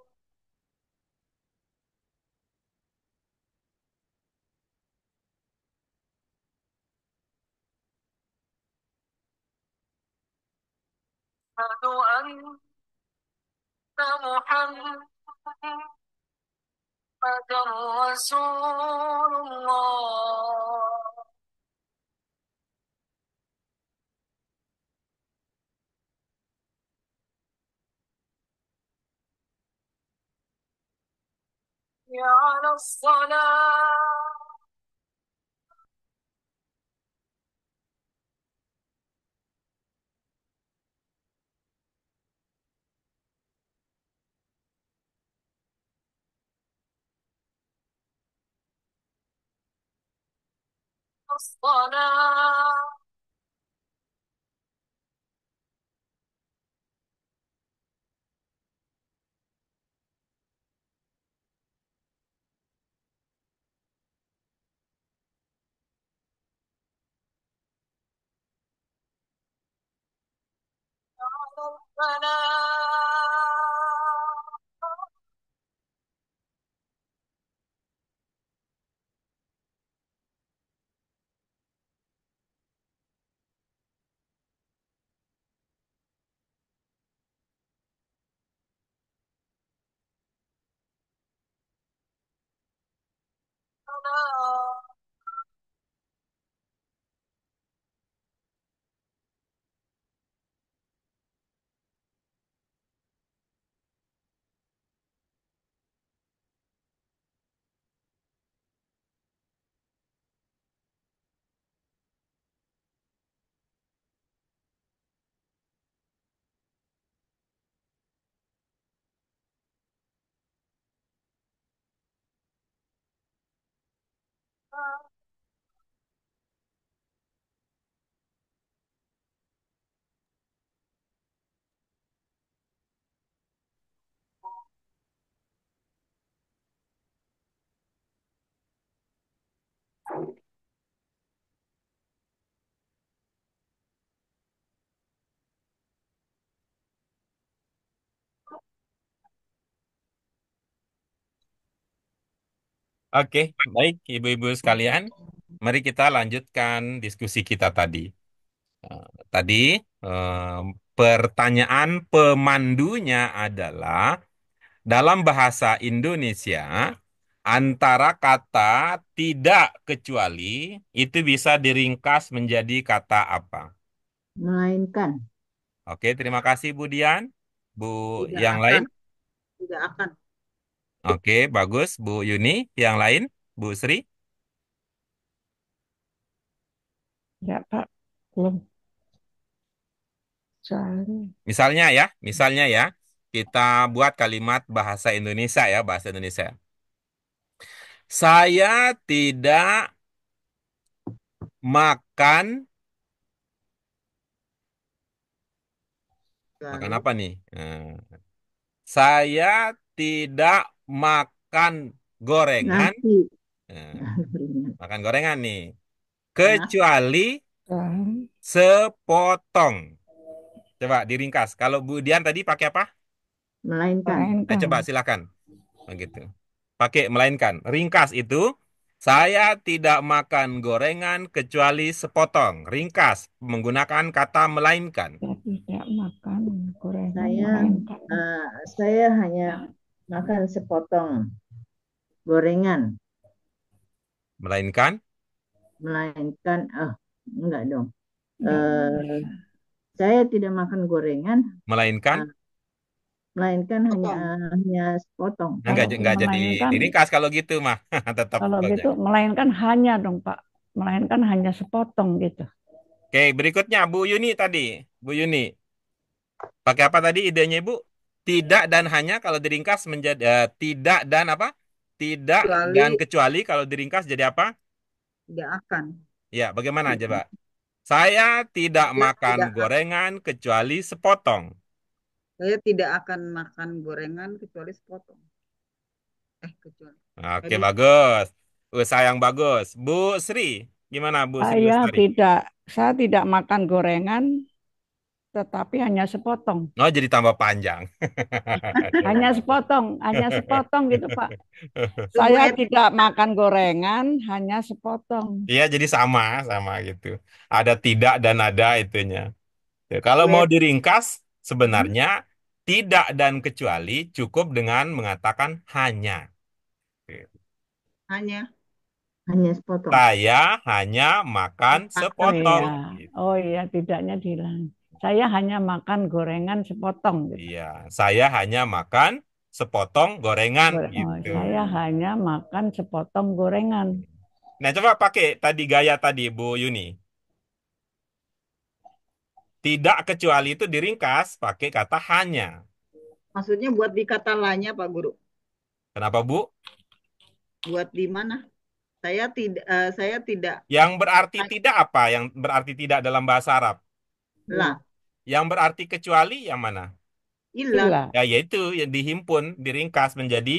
أشهد أن محمدا رسول الله حي على الصلاة الصلاة على الفلاح Oke, baik ibu-ibu sekalian. Mari kita lanjutkan diskusi kita tadi. Eh, Tadi eh, pertanyaan pemandunya adalah dalam bahasa Indonesia antara kata tidak kecuali itu bisa diringkas menjadi kata apa? Melainkan. Oke, terima kasih Bu Dian. Bu Tidak yang lain? akan, tidak akan. Oke, bagus. Bu Yuni, yang lain? Bu Sri? Ya, Pak. Belum. Soalnya. Misalnya ya, kita buat kalimat bahasa Indonesia ya, bahasa Indonesia. Saya tidak makan, makan Lalu apa nih? Saya tidak makan gorengan, Nasi. eh, makan gorengan nih, panas, kecuali Dan sepotong. Coba diringkas. Kalau Bu Dian tadi pakai apa? Melainkan. Coba melainkan. silakan. Begitu. Pakai melainkan. Ringkas itu, saya tidak makan gorengan kecuali sepotong. Ringkas menggunakan kata melainkan. Saya tidak makan gorengan Saya melainkan. eh, saya hanya makan sepotong gorengan, Melainkan, melainkan enggak dong. Enggak Eh, bisa. saya tidak makan gorengan, melainkan. eh, melainkan hanya potong. hanya sepotong. Kalau Nggak jadi melainkan, diringkas kalau gitu mah. Tetap kalau saja. gitu melainkan hanya dong Pak. Melainkan hanya sepotong gitu. Oke, berikutnya Bu Yuni tadi. Bu Yuni, pakai apa tadi idenya Ibu? Tidak dan hanya kalau diringkas menjadi tidak dan apa? Tidak dan Kecuali kecuali kalau diringkas jadi apa? tidak akan. Ya, bagaimana coba? Saya tidak Saya makan tidak gorengan kecuali sepotong. Saya tidak akan makan gorengan kecuali sepotong. Kecuali. Oke, Tadi bagus. Usaha yang bagus. Bu Sri, gimana Bu Sri Saya Lestari? tidak, saya tidak makan gorengan, tetapi hanya sepotong. Oh, jadi tambah panjang. Hanya sepotong gitu Pak. itu Bu Saya Et, tidak makan gorengan, hanya sepotong. Iya, jadi sama gitu. Ada tidak dan ada itunya. Ya, kalau Bu mau Et, diringkas, hmm? sebenarnya tidak dan kecuali cukup dengan mengatakan hanya. Hanya Hanya sepotong. Saya hanya makan makan Oh iya, sepotong. Gitu. oh iya, tidaknya bilang. Saya hanya makan gorengan sepotong gitu. Iya, saya hanya makan sepotong gorengan Oh, gitu. saya hanya makan sepotong gorengan. Nah, coba pakai tadi gaya tadi Bu Yuni. Tidak kecuali itu diringkas pakai kata hanya. maksudnya buat di kata lainnya Pak Guru. Kenapa Bu? Buat di mana? Saya tidak Yang berarti tidak apa? Yang berarti tidak dalam bahasa Arab. Lah, lah, Yang berarti kecuali yang mana? ilah, Sila, Ya, yaitu yang dihimpun, diringkas menjadi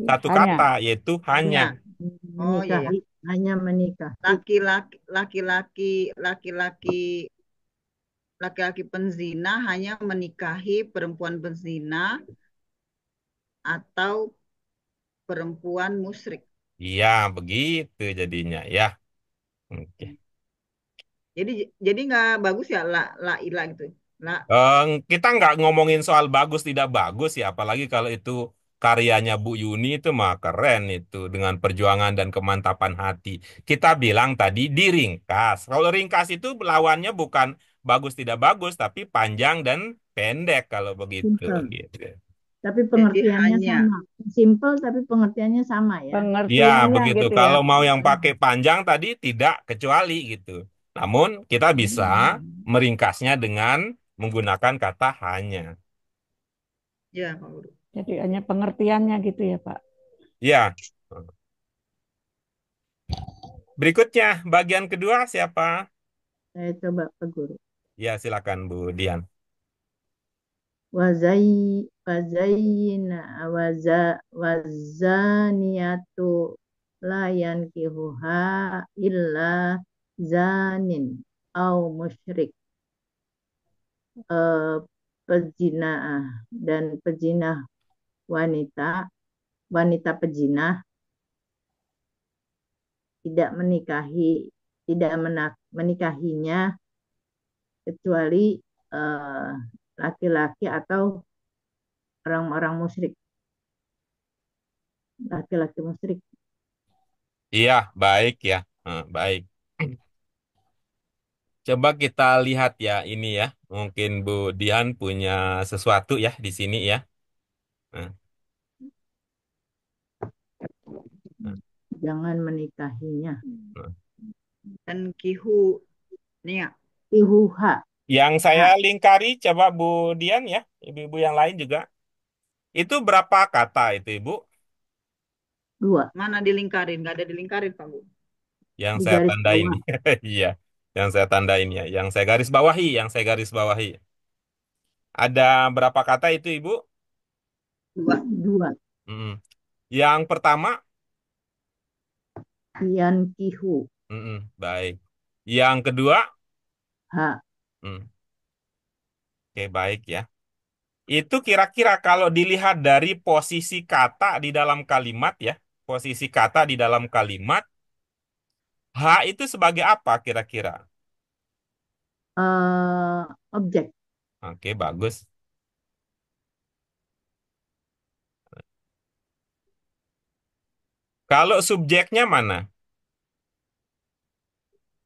satu kata, hanya. yaitu hanya. hanya. Oh iya ya. menikahi, hanya menikahi. Laki-laki laki-laki laki-laki laki-laki penzina hanya menikahi perempuan penzina atau perempuan musyrik. Iya, begitu jadinya ya. Oke. Jadi nggak bagus ya la ilah gitu. La Kita nggak ngomongin soal bagus tidak bagus ya, apalagi kalau itu karyanya Bu Yuni itu mah keren itu dengan perjuangan dan kemantapan hati. Kita bilang tadi diringkas. Kalau ringkas itu lawannya bukan bagus tidak bagus, tapi panjang dan pendek kalau begitu Simple. gitu. Tapi jadi pengertiannya hanya sama. Simple tapi pengertiannya sama ya. Ya, Pengertiannya begitu. gitu ya. Kalau mau yang pakai panjang tadi tidak kecuali gitu. Namun kita bisa Hmm. meringkasnya dengan menggunakan kata hanya. ya Pak Guru. Jadi hanya pengertiannya gitu ya Pak. Ya. Berikutnya, bagian kedua siapa? Saya coba ke guru. Ya, silakan Bu Dian. Wazai wazayina wazaniyatu la yankihuha illa zanin au musyrik. Eh, Pezina dan pezina wanita wanita pezina tidak menikahinya kecuali eh, laki-laki atau orang-orang musyrik, laki-laki musyrik. Iya, baik ya. Baik. Coba kita lihat ya ini ya. Mungkin Bu Dian punya sesuatu ya di sini ya. Nah, nah, Jangan menikahinya. nah. Dan kihu. Nih ya. Ihuha, Yang saya ha, lingkari, coba Bu Dian ya, ibu-ibu yang lain juga. Itu berapa kata itu Ibu? dua, Mana dilingkarin? Nggak ada dilingkarin, Pak Bu. Yang di saya garis tandain. bawah, Iya, yang saya tandain ya. Yang saya garis bawahi, yang saya garis bawahi. Ada berapa kata itu Ibu? Dua. dua. Mm-mm. Yang pertama, Yankihu, baik. Yang kedua, ha, mm, oke baik ya. Itu kira-kira kalau dilihat dari posisi kata di dalam kalimat ya, posisi kata di dalam kalimat, H itu sebagai apa kira-kira? objek. Oke, bagus. Kalau subjeknya mana?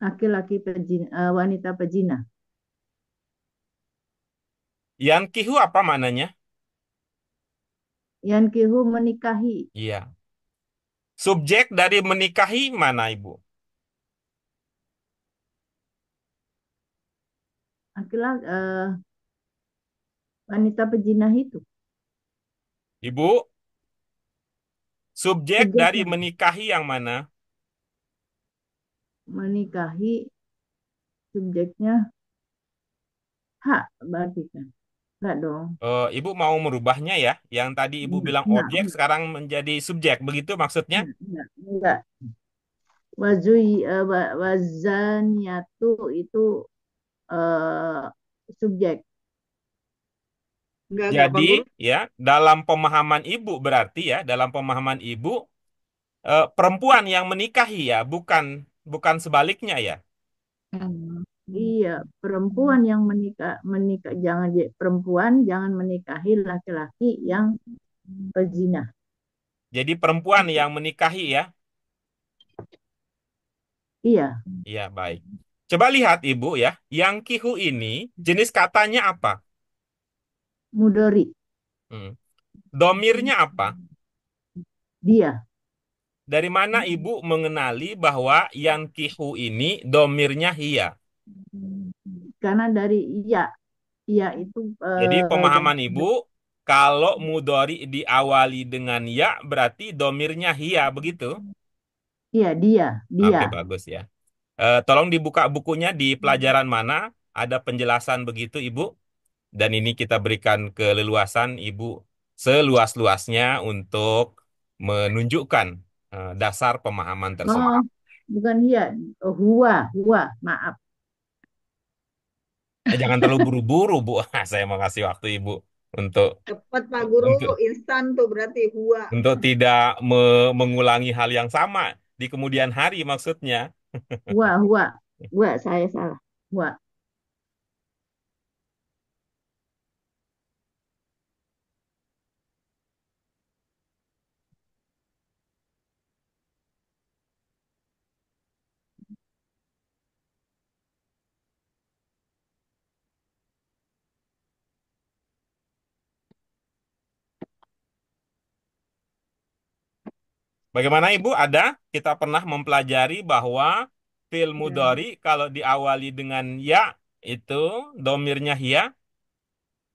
Laki-laki pezina, wanita pezina. Yankihu apa mananya? Yankihu menikahi. Iya. Subjek dari menikahi mana, Ibu? Laki-laki, wanita pezina itu. Ibu, subjek dari Subjeknya menikahi yang mana? menikahi, subjeknya hak berarti kan. Enggak dong. Ibu mau merubahnya ya. Yang tadi Ibu bilang Enggak, objek enggak, sekarang menjadi subjek. Begitu maksudnya? enggak. Wazaniatu itu eh, subjek. Enggak, Pak Jadi Guru. ya, dalam pemahaman Ibu berarti ya, dalam pemahaman Ibu perempuan yang menikahi ya, bukan bukan sebaliknya ya. Iya, perempuan yang menikah jangan perempuan jangan menikahi laki-laki yang pezina. Jadi perempuan yang menikahi ya. Iya, Iya, baik. Coba lihat Ibu ya, yang kihu ini jenis katanya apa? mudori. Hmm. Domirnya apa? Dia. Dari mana Ibu mengenali bahwa yang kihu ini domirnya hia? Karena dari iya, iya itu Jadi dan pemahaman Ibu, kalau mudori diawali dengan ya, berarti domirnya hia, begitu? iya dia, dia. Oke, bagus ya. Tolong dibuka bukunya di pelajaran mana, ada penjelasan begitu Ibu. Dan ini kita berikan keleluasan Ibu seluas-luasnya untuk menunjukkan dasar pemahaman tersebut. Oh, bukan dia, huwa, maaf. Jangan terlalu buru-buru, Bu. Saya mau kasih waktu Ibu untuk Cepat, Pak Guru. untuk Instan tuh berarti hua. untuk tidak mengulangi hal yang sama di kemudian hari maksudnya. Huwa, saya salah. Huwa. Bagaimana Ibu? Kita pernah mempelajari bahwa fi'il Ya, mudhari kalau diawali dengan ya itu domirnya hia.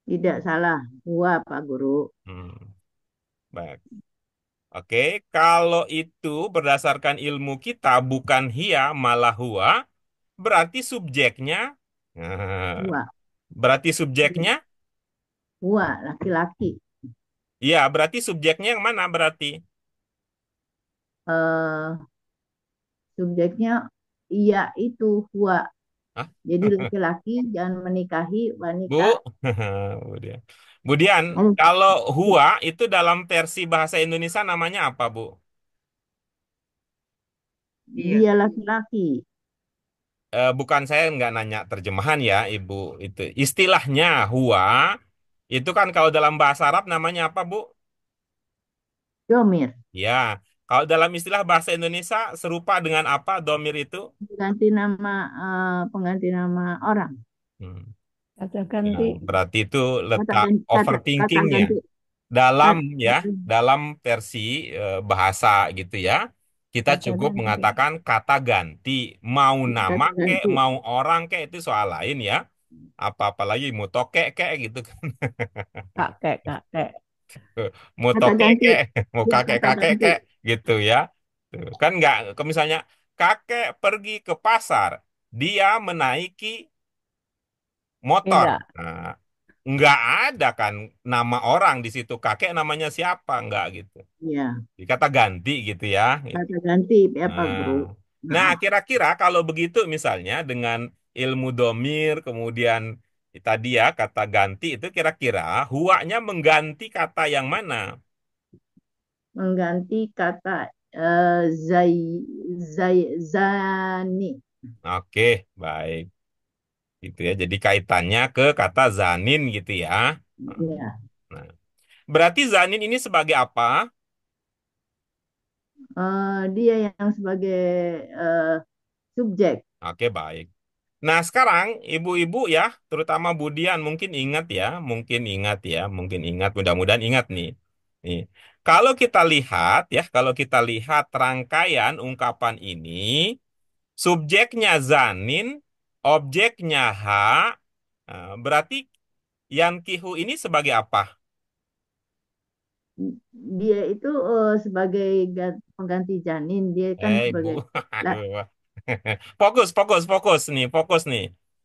tidak salah. Huwa, Pak Guru. Hmm, baik. Oke, kalau itu berdasarkan ilmu kita bukan hia malah huwa, berarti subjeknya, nah, Huwa. berarti subjeknya, Huwa, laki-laki. ya berarti subjeknya yang mana berarti? Eh, subjeknya iya itu huwa. Hah? Jadi laki-laki jangan menikahi wanita. Bu, Budian. Budian, Oh, kalau huwa itu dalam versi bahasa Indonesia namanya apa, Bu? Iya. dia laki-laki. Bukan saya nggak nanya terjemahan ya, Ibu. Itu istilahnya huwa, itu kan kalau dalam bahasa Arab namanya apa, Bu? Domir. Ya, kalau dalam istilah bahasa Indonesia serupa dengan apa domir itu? Pengganti nama orang. Hmm. Kata Nah, ganti. berarti itu Kata letak ganti, kata overthinkingnya ganti, dalam kata, ya, kata, dalam versi bahasa gitu ya. Kita Kata cukup ganti. mengatakan kata ganti, mau nama kata kek, ganti. mau orang kek itu soal lain ya. Apa-apalagi mau tokek kek gitu kan. Kakek, kakek. Mau Kata tokek ganti. kek, mau Ya, kata kakek-kakek ganti. kek gitu ya. Tuh, kan nggak, kalau misalnya kakek pergi ke pasar, dia menaiki motor. Enggak. Nah, nggak ada kan nama orang di situ. Kakek namanya siapa? Nggak gitu. Ya, Dikata ganti gitu ya. kata ganti ya Pak Nah, Guru. nah, Maaf. kira-kira kalau begitu misalnya dengan ilmu domir, kemudian tadi ya kata ganti itu kira-kira huaknya mengganti kata yang mana? Mengganti kata zani. Oke, baik. Gitu ya. Jadi kaitannya ke kata zanin gitu ya. Ya. Nah, berarti zanin ini sebagai apa? Dia yang sebagai eh, subjek. Oke, baik. Nah, sekarang ibu-ibu ya, terutama Budian mungkin ingat ya, mungkin ingat, mudah-mudahan ingat nih. Nih, kalau kita lihat ya, kalau kita lihat rangkaian ungkapan ini, subjeknya zanin, objeknya ha, berarti yankihu ini sebagai apa? Dia itu sebagai pengganti janin. Dia kan Ibu, sebagai la- aduh. Fokus nih, fokus nih.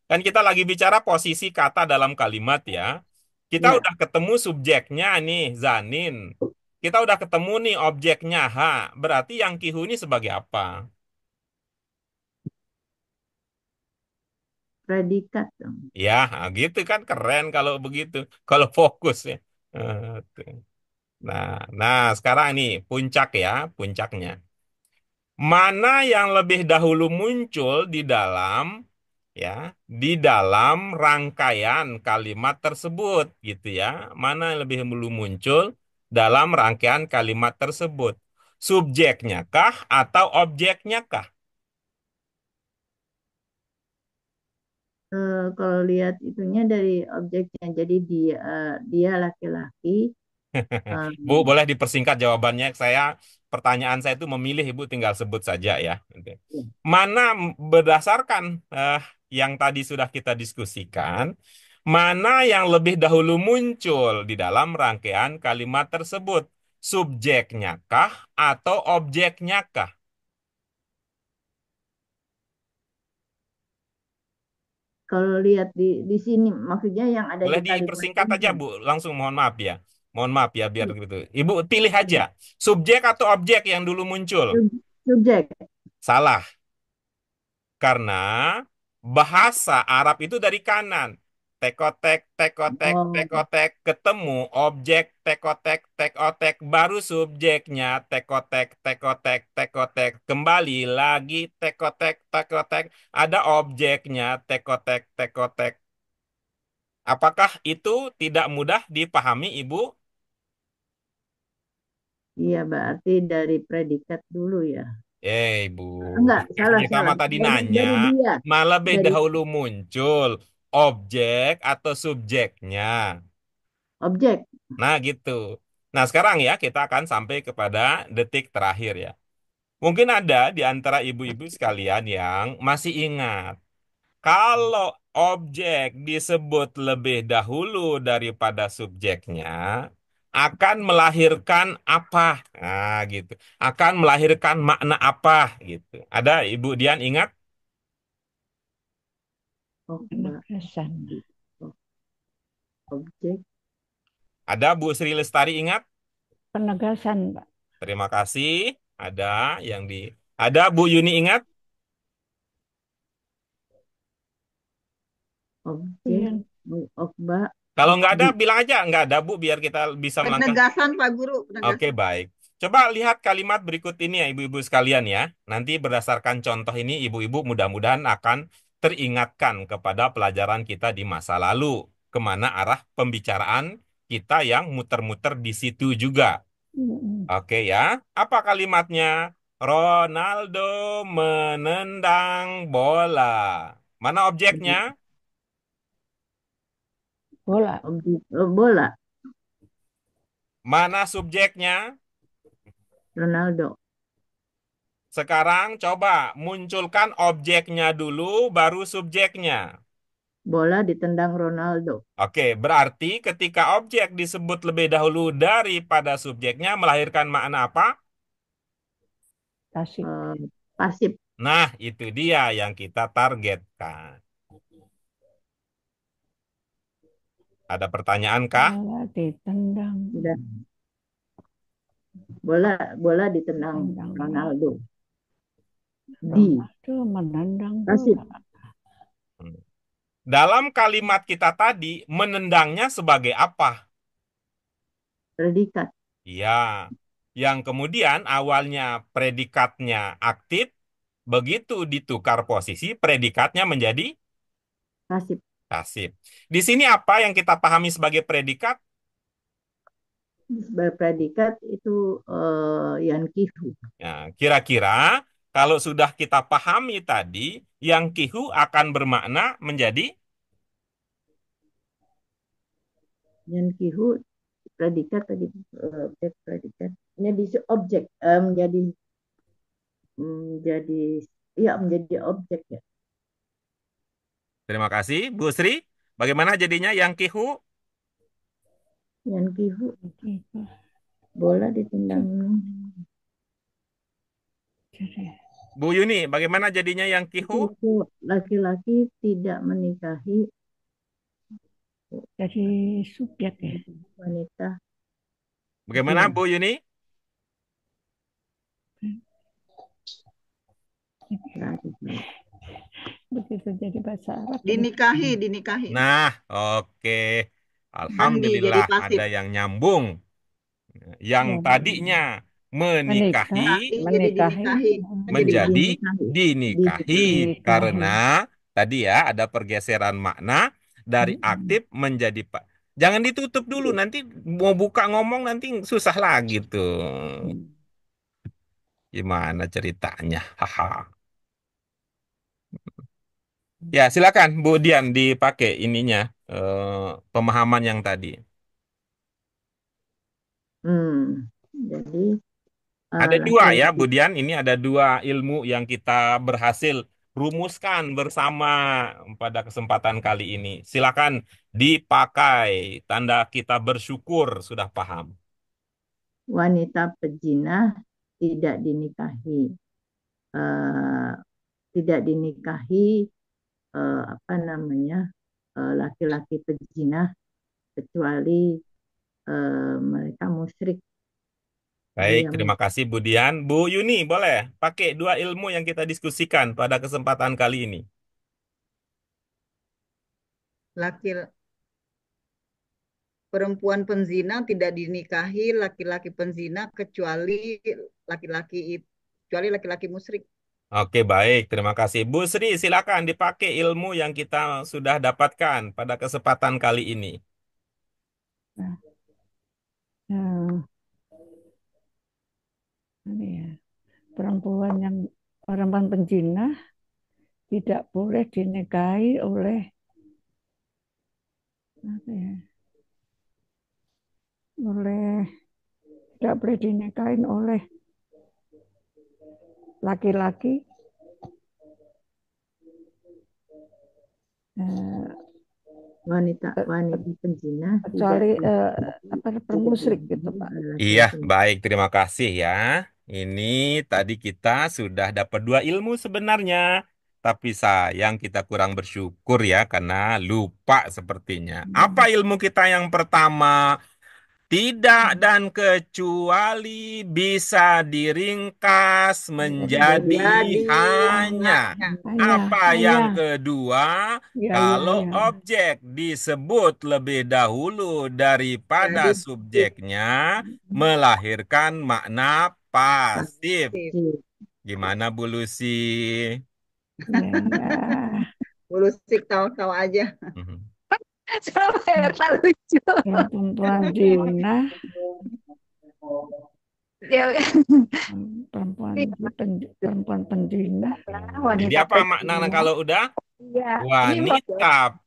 Kan kita lagi bicara posisi kata dalam kalimat ya. Kita ya, udah ketemu subjeknya nih, zanin. Kita udah ketemu nih objeknya, ha. Berarti yang kihu ini sebagai apa? predikat dong. Ya, gitu kan keren kalau begitu. Kalau fokus ya. Tuh. Nah, nah sekarang nih puncak ya, puncaknya. Mana yang lebih dahulu muncul di dalam ya, di dalam rangkaian kalimat tersebut gitu ya. Mana yang lebih dulu muncul dalam rangkaian kalimat tersebut? Subjeknya kah atau objeknya kah? Kalau lihat itunya dari objeknya, jadi dia laki-laki. eh, Bu, boleh dipersingkat jawabannya. Pertanyaan saya itu memilih Ibu tinggal sebut saja ya. Oke. ya, Mana berdasarkan yang tadi sudah kita diskusikan, mana yang lebih dahulu muncul di dalam rangkaian kalimat tersebut? Subjeknya kah atau objeknya kah? kalau lihat di sini, maksudnya yang ada Boleh di kalimat dipersingkat ini aja, kan. Bu. Langsung mohon maaf ya. Mohon maaf ya biar gitu. Ibu pilih aja. Subjek atau objek yang dulu muncul? Subjek. Salah. Karena bahasa Arab itu dari kanan. Tekotek, tekotek, Oh, tekotek, ketemu objek, tekotek, tekotek, baru subjeknya, tekotek, tekotek, tekotek, kembali lagi, tekotek, tekotek, ada objeknya, tekotek, tekotek. Apakah itu tidak mudah dipahami, Ibu? iya berarti dari predikat dulu ya. Ibu, Enggak, salah, kita salah. mah tadi Dari nanya, dari dia. malah lebih Dari dahulu muncul objek atau subjeknya. objek. Nah, gitu. Nah, sekarang ya kita akan sampai kepada detik terakhir ya. Mungkin ada di antara ibu-ibu sekalian yang masih ingat, kalau objek disebut lebih dahulu daripada subjeknya, akan melahirkan apa? Nah, gitu. Akan melahirkan makna apa gitu. Ada Ibu Dian ingat? Okba, Penegasan. objek, Ada Bu Sri Lestari ingat? Penegasan, Pak. Terima kasih. Ada yang di Ada Bu Yuni ingat? objek, Yang okba, Kalau nggak ada di, bilang aja nggak ada Bu biar kita bisa melangkah. Penegasan Pak Guru, Oke, penegasan. baik. Coba lihat kalimat berikut ini ya, ibu-ibu sekalian ya. Nanti berdasarkan contoh ini, ibu-ibu mudah-mudahan akan teringatkan kepada pelajaran kita di masa lalu. Kemana arah pembicaraan kita yang muter-muter di situ juga. mm, Oke ya. Apa kalimatnya? Ronaldo menendang bola. Mana objeknya? bola, objek, bola, Mana subjeknya? Ronaldo, Sekarang coba munculkan objeknya dulu, baru subjeknya. bola ditendang Ronaldo, Oke, berarti ketika objek disebut lebih dahulu daripada subjeknya melahirkan makna apa? tasik. pasif, Nah, itu dia yang kita targetkan. Ada pertanyaan kah? Bola ditendang, sudah, bola, bola ditendang tendang Ronaldo, di, Ronaldo menendang pasif, bola. Hmm. Dalam kalimat kita tadi, menendangnya sebagai apa? predikat, Ya, yang kemudian awalnya predikatnya aktif, begitu ditukar posisi, predikatnya menjadi pasif, pasif. Di sini apa yang kita pahami sebagai predikat? sebagai predikat itu yankihu, Nah, kira-kira kalau sudah kita pahami tadi, yang kihu akan bermakna menjadi yankihu predikat tadi, objek predikat menjadi objek, menjadi ya menjadi objek ya, terima kasih, Bu Sri. Bagaimana jadinya yang kihu? yankihu Gitu. bola ditendang, Jadi, Bu Yuni, bagaimana jadinya yang kihu? itu laki-laki tidak menikahi jadi subjek ya. wanita, Bagaimana zina. Bu Yuni? Nah, Begitu jadi bahasa Arab. Dinikahi, dinikahi. Nah, oke. Mandi jadi Alhamdulillah ada pasif. yang nyambung. Yang Ya, tadinya menikahi menikah, Nikahi jadi menikahi, dinikahi. Jadi menjadi pasif. dinikahi, dinikahi dinikahi. karena tadi ya ada pergeseran makna dari Mm-mm. aktif menjadi pak. Jangan ditutup dulu nanti mau buka ngomong nanti susah lagi tuh. Gimana ceritanya? Haha. Ya, silakan Bu Dian dipakai ininya pemahaman yang tadi. Jadi Ada dua ya, laki-laki Bu Dian. Ini ada dua ilmu yang kita berhasil rumuskan bersama pada kesempatan kali ini. Silakan dipakai. Tanda kita bersyukur sudah paham. wanita pezina tidak dinikahi, eh, tidak dinikahi apa namanya laki-laki pezina kecuali mereka musyrik. Dia Baik, yang terima kasih Bu Dian. Bu Yuni, boleh pakai dua ilmu yang kita diskusikan pada kesempatan kali ini. Laki perempuan penzina tidak dinikahi laki-laki penzina kecuali laki-laki musyrik. Oke, baik. Terima kasih. Bu Sri, silakan dipakai ilmu yang kita sudah dapatkan pada kesempatan kali ini. Nah, nah, ini ya, perempuan penzina tidak boleh dinikahi oleh apa ya, oleh tidak boleh dinikahin oleh laki-laki eh, wanita wanita penzina tidak kecuali dijadikan apa permusrik gitu, sebagai Pak. Iya, laki-laki. baik. Terima kasih ya. Ini tadi kita sudah dapat dua ilmu sebenarnya. Tapi sayang kita kurang bersyukur ya karena lupa sepertinya. Apa ilmu kita yang pertama? Tidak dan kecuali bisa diringkas menjadi Jadi hanya. hanya. Hanya, Apa yang hanya, kedua? ya, Kalau ya. objek disebut lebih dahulu daripada Dari subjeknya, melahirkan makna pasif. pasif. Gimana Bu Lucy? Ya, ya. Bulusik tahu-tahu aja. Mhm. Ternyata lucu. Yang perempuan zina, Ya, perempuan perempuan penzina, Jadi wanita apa makna pezina. kalau udah? Iya, ini Wanita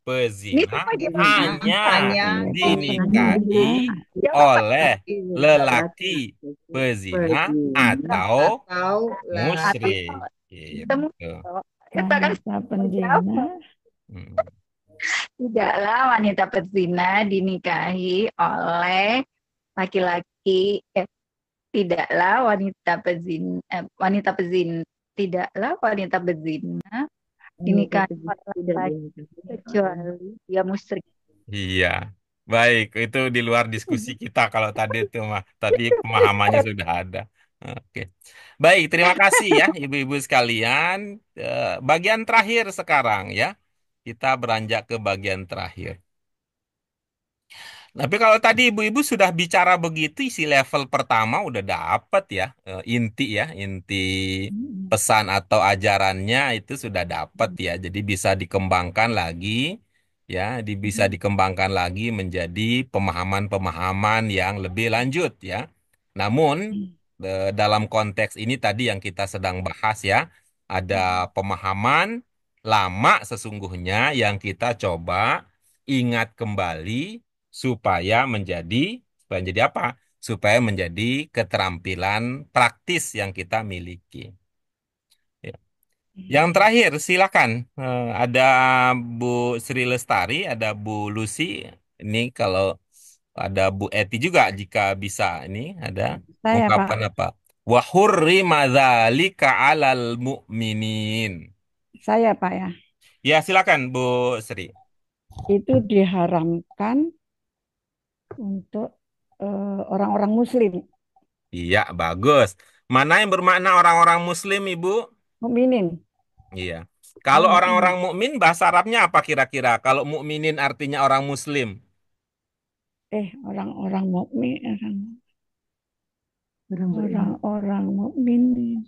ini pezina bagaimana? hanya Hanya dinikahi Ya, Bapak. oleh lelaki pezina atau atau musyrik. Temu. Gitu. Kita kan wanita penzina, Hmm. tidaklah wanita pezina dinikahi oleh laki-laki. Tidaklah wanita pezin tidaklah wanita bezina Wanita dinikahi penzina oleh tidak laki dinikahi oleh kecuali dia musyrik. Iya, baik. Itu di luar diskusi kita kalau tadi itu mah tadi pemahamannya sudah ada. Oke, baik. Terima kasih ya, ibu-ibu sekalian. Bagian terakhir sekarang ya, kita beranjak ke bagian terakhir. Tapi kalau tadi ibu-ibu sudah bicara begitu, isi level pertama udah dapet ya, inti pesan atau ajarannya itu sudah dapat ya. Jadi bisa dikembangkan lagi ya, bisa dikembangkan lagi menjadi pemahaman-pemahaman yang lebih lanjut ya. Namun dalam konteks ini tadi yang kita sedang bahas ya, ada pemahaman lama sesungguhnya yang kita coba ingat kembali supaya menjadi apa? Supaya menjadi keterampilan praktis yang kita miliki. Ya. Yang terakhir, silakan. Ada Bu Sri Lestari, ada Bu Lucy. Ini kalau ada Bu Eti juga jika bisa ini ada saya Pak, ungkapan apa? Wa hurrima dzalika 'alal mu'minin. saya Pak ya, Ya, silakan Bu Sri. itu diharamkan untuk orang-orang Muslim, Iya, bagus. Mana yang bermakna orang-orang Muslim, Ibu? mukminin. Iya. Kalau orang-orang mukmin bahasa Arabnya apa kira-kira? Kalau mukminin artinya orang Muslim. Orang-orang mukmin, orang beriman. orang-orang mukminin.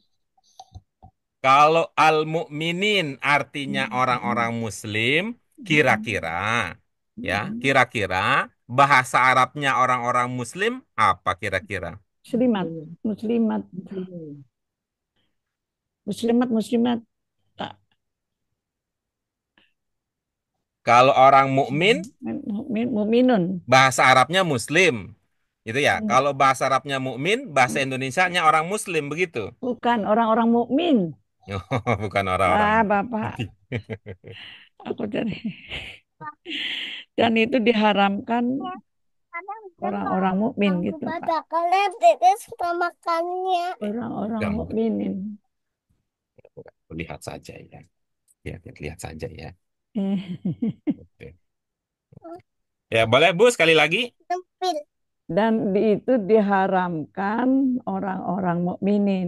Kalau al-mukminin artinya orang-orang Muslim, kira-kira ya, kira-kira bahasa Arabnya orang-orang Muslim apa kira-kira? Muslimat, muslimat, Muslimin. muslimat, muslimat. Tak, Kalau orang mukmin mukminun. bahasa Arabnya Muslim. Gitu ya. Kalau bahasa Arabnya mukmin, bahasa Indonesianya orang Muslim begitu. Bukan orang-orang mukmin. Bukan orang-orang. Bapak, aku dari dan itu diharamkan orang-orang mukmin gitu, Pak. Kalian tidak suka makannya. Orang-orang Jangan mukminin. lihat saja ya. Lihat saja ya. Oke. Ya, boleh Bu sekali lagi. Dan itu diharamkan orang-orang mukminin.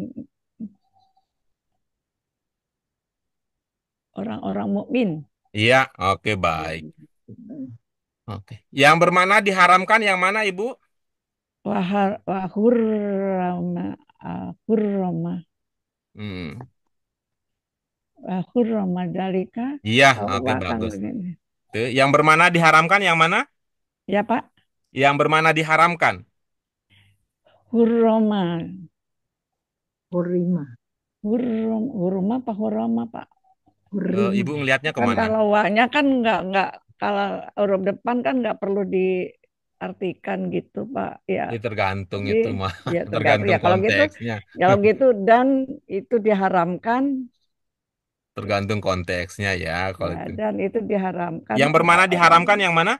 Orang-orang mukmin. Iya, oke baik. Oke. Yang bermana diharamkan yang mana Ibu? Wahurrama, hurrama, Hmm. hurrama dalika. Iya, oke Kan bagus. begini. Tuh, yang bermana diharamkan yang mana? Ya Pak, Yang bermana diharamkan. hurrama, Hurima. hurrama apa hurrama Pak? Ibu ngelihatnya Kan kemana? kalau wanya kan nggak kalau huruf depan kan nggak perlu diartikan gitu Pak. Ya, Ini tergantung jadi itu mah, ya tergantung tergantung ya kalau gitu konteksnya. dan itu diharamkan Tergantung konteksnya ya kalau Ya, itu. dan itu diharamkan Yang pada bermana orang diharamkan yang mana?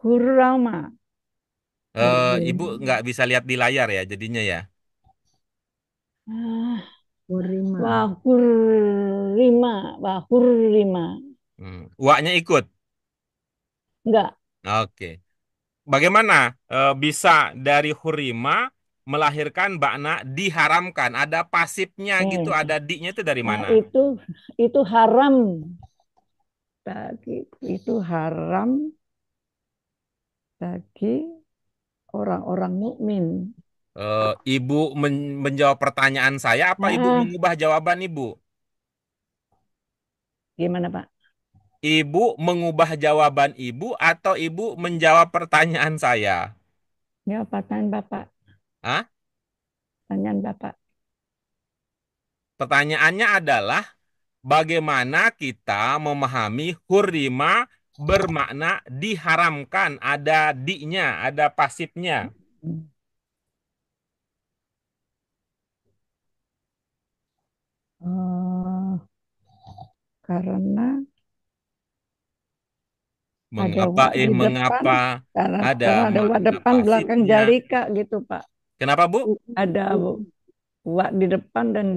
hurama. Ibu nggak bisa lihat di layar ya jadinya ya. Ah, Hurima. wahurima, wahurima. Waknya ikut. Enggak. Oke. Bagaimana bisa dari hurima melahirkan makna diharamkan? Ada pasifnya gitu, Eh, ada di-nya itu dari nah mana? itu haram. Itu haram bagi orang-orang mukmin. Ibu menjawab pertanyaan saya, apa ibu Ah, mengubah jawaban ibu? gimana Pak? Ibu mengubah jawaban ibu atau ibu menjawab pertanyaan saya? Ya, pertanyaan Bapak. Hah? Pertanyaan Bapak. Pertanyaannya adalah bagaimana kita memahami hurrima bermakna diharamkan, ada di-nya, ada pasifnya. Oh, karena ada Mengapa, wa di depan, mengapa ada karena ada wa makna depan belakang pasifnya? jalika gitu Pak. Kenapa, Bu? Ada wa di depan dan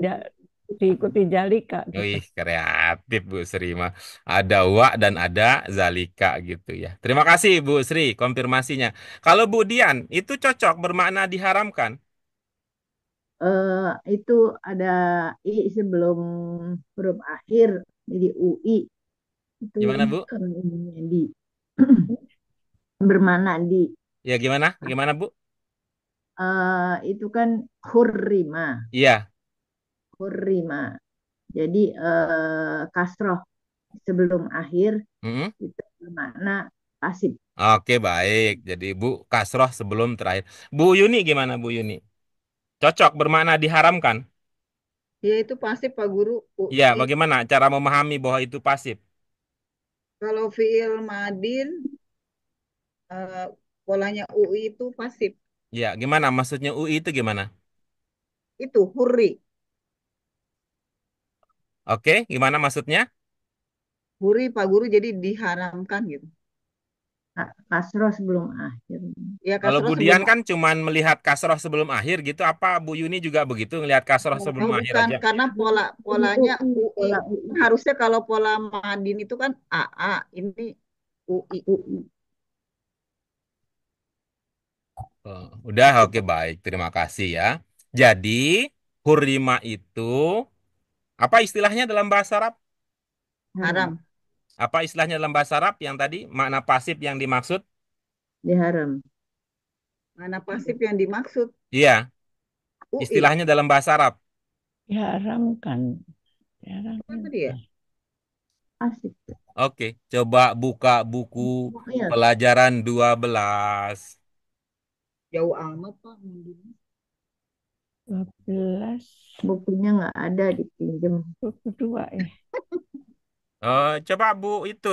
diikuti jalika gitu. Wih, kreatif Bu Sri mah. Ada wa dan ada zalika gitu ya. Terima kasih Bu Sri konfirmasinya. Kalau Bu Dian, itu cocok bermakna diharamkan. Itu ada i sebelum huruf akhir, jadi UI itu Gimana Bu? ininya di bermana di Ya gimana? Gimana Bu? itu kan hurrima, Iya. hurrima. Jadi kasroh sebelum akhir Mm-mm. itu bermakna pasif. Oke, baik. Jadi Bu kasroh sebelum terakhir. Bu Yuni gimana Bu Yuni? Cocok bermakna diharamkan? Ya itu pasif Pak Guru. Iya, UI. bagaimana cara memahami bahwa itu pasif? Kalau fiil madin, polanya UI itu pasif. Ya, gimana? Maksudnya UI itu gimana? Itu hurri. Oke, gimana maksudnya? Hurri Pak Guru jadi diharamkan gitu. Kasroh sebelum akhir. Ya Kalau kasroh sebelum. Budian kan cuman melihat kasroh sebelum akhir gitu. Apa Bu Yuni juga begitu ngelihat kasroh sebelum Oh akhir bukan, aja? karena polanya UI, UI. pola UI. Harusnya kalau pola madin itu kan AA, ini UI. UI. Oh, udah, oke baik. Terima kasih ya. Jadi, hurima itu apa istilahnya dalam bahasa Arab? Haram, Haram. Apa istilahnya dalam bahasa Arab yang tadi makna pasif yang dimaksud? diharam. Mana pasif yang dimaksud? Iya, UI. istilahnya dalam bahasa Arab. Diharamkan. Apa Diharamkan. tadi ya? Pasif. Oke, coba buka buku Iya, pelajaran 12. Jauh amat Pak. 12, bukunya nggak ada dipinjem. buku 2 ya. Coba Bu itu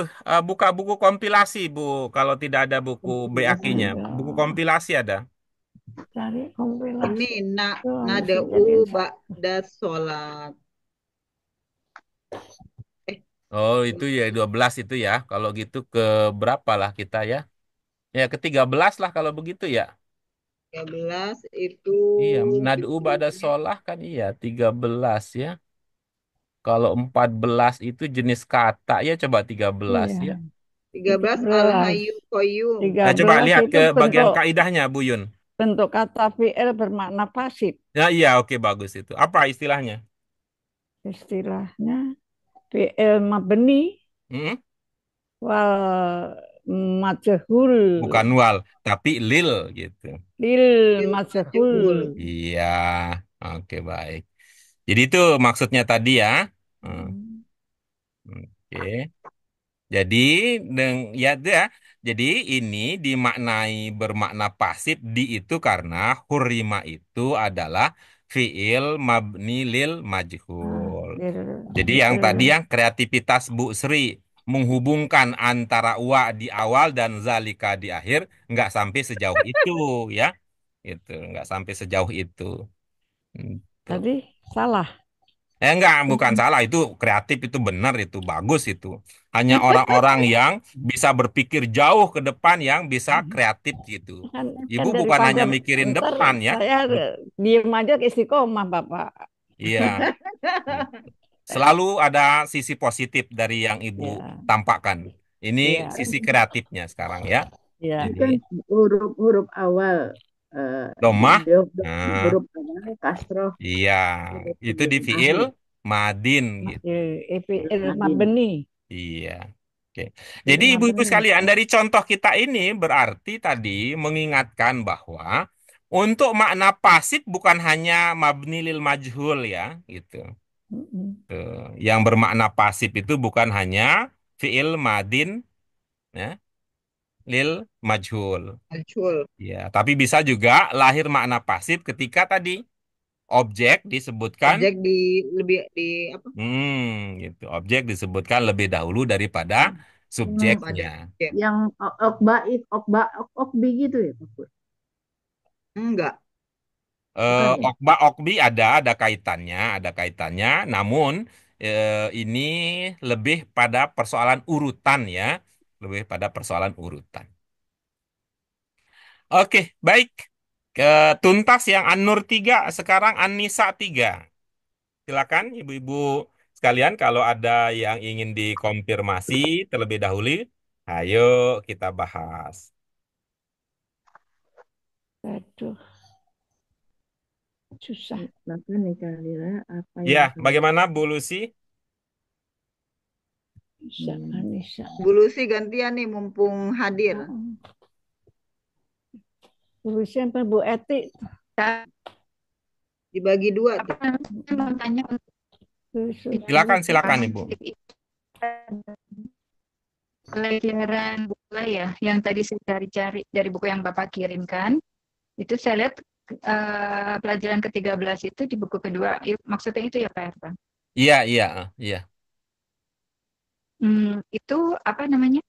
buka buku kompilasi Bu. Kalau tidak ada buku BAK-nya, buku Ayo, kompilasi ada. cari kompilasi Ini itu nada mesti u jadiin ba'da sholat. Eh, Oh, itu ya 12 itu ya. Kalau gitu ke berapa lah kita ya? Ya ke 13 lah kalau begitu ya. 13 itu Iya, nad'u ba'da judulnya sholah kan iya 13 ya. Kalau 14 itu jenis kata ya coba 13 iya ya. 13 13 al-hayyu qayyum. Nah, coba 13 lihat itu ke bagian bentuk kaidahnya Bu Yun. bentuk kata fi'il bermakna pasif. Ya iya oke bagus itu. Apa istilahnya? Istilahnya fi'il mabni Hmm? wal majhul Bukan wal, tapi lil gitu. lil Lil majhul. majhul. Iya, oke baik. Jadi itu maksudnya tadi ya. Hmm, Oke. Jadi ya itu ya. Jadi ini dimaknai bermakna pasif di itu karena hurima itu adalah fiil mabni lil Ah, majhul. lil Jadi yang tadi lil yang kreativitas Bu Sri menghubungkan antara wa di awal dan zalika di akhir nggak sampai sejauh itu ya. Itu nggak sampai sejauh itu. Gitu. tadi salah. Enggak, bukan salah. Itu kreatif, itu benar, itu bagus itu. Hanya orang-orang yang bisa berpikir jauh ke depan yang bisa kreatif gitu. Kan, Ibu kan bukan daripada hanya mikirin ntar depan ya. saya diem aja ke istiqomah, Bapak. Iya, gitu. Selalu ada sisi positif dari yang Ibu Ya, tampakkan. Ini iya, sisi kreatifnya sekarang ya. Ini iya. Jadi kan huruf-huruf awal, eh, domah, nah, huruf awal kasroh, iya, huruf itu di fiil akhir. madin gitu. Madin. Mabeni. Iya. Oke. Fi'il Jadi ibu-ibu mabeni. sekalian dari contoh kita ini berarti tadi mengingatkan bahwa untuk makna pasif bukan hanya mabni lil majhul ya, gitu. Mm-mm. Yang bermakna pasif itu bukan hanya fiil madin ya, lil majhul. Muncul. Ya, tapi bisa juga lahir makna pasif ketika tadi objek disebutkan Objek di lebih di apa? gitu. Objek disebutkan lebih dahulu daripada Yang, Pada subjeknya. objek. yang okbi gitu ya, Pak Pur? Enggak. Bukan ya? Okba okbi ada kaitannya, ada kaitannya. Namun ini lebih pada persoalan urutan ya, lebih pada persoalan urutan. Oke, baik. Ke tuntas yang An-Nur 3, sekarang An-Nisa 3. Silakan ibu-ibu sekalian kalau ada yang ingin dikonfirmasi terlebih dahulu, ayo kita bahas. Aduh, susah. Maka nikah lila apa Ya, yang kamu bagaimana Bu Lucy? Bisa, hmm, Anissa. Bu Lucy gantian nih mumpung hadir. Tulisnya apa Bu Eti? Dibagi dua Apa tuh. namanya, saya mau tanya untuk Silakan, di silakan Ibu. pasif itu pelajaran buku ya, yang tadi saya cari-cari dari buku yang Bapak kirimkan, itu saya lihat pelajaran ke-13 itu di buku kedua, maksudnya itu ya Pak Erta. Iya, iya, iya. Itu apa namanya?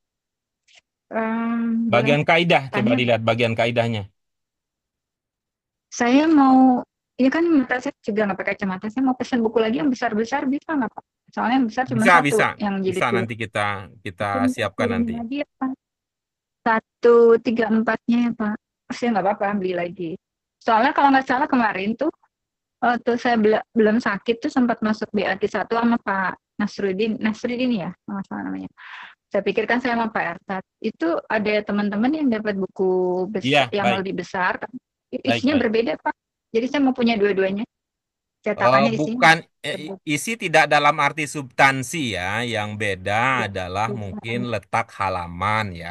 Boleh Bagian kaidah, coba tanya? dilihat bagian kaidahnya. Saya mau, ini kan mata saya juga nggak pakai kacamata, saya mau pesan buku lagi yang besar-besar bisa nggak Pak? Soalnya yang besar cuma Bisa, satu, bisa. yang Bisa jilid dua. nanti kita Itu minta siapkan kirim nanti. lagi ya Pak. 134-nya ya Pak. Saya nggak apa-apa beli lagi. Soalnya kalau nggak salah kemarin tuh waktu saya belum sakit tuh sempat masuk BAT 1 sama Pak Nasruddin ya, nggak salah namanya. Saya pikirkan saya sama Pak Ersat. Itu ada teman-teman yang dapat buku Iya, yang baik. lebih besar, Baik, isinya baik. berbeda Pak. Jadi saya mau punya dua-duanya. Cetakannya isinya Bukan berbeda. isi tidak dalam arti substansi ya. Yang beda adalah mungkin letak halaman ya,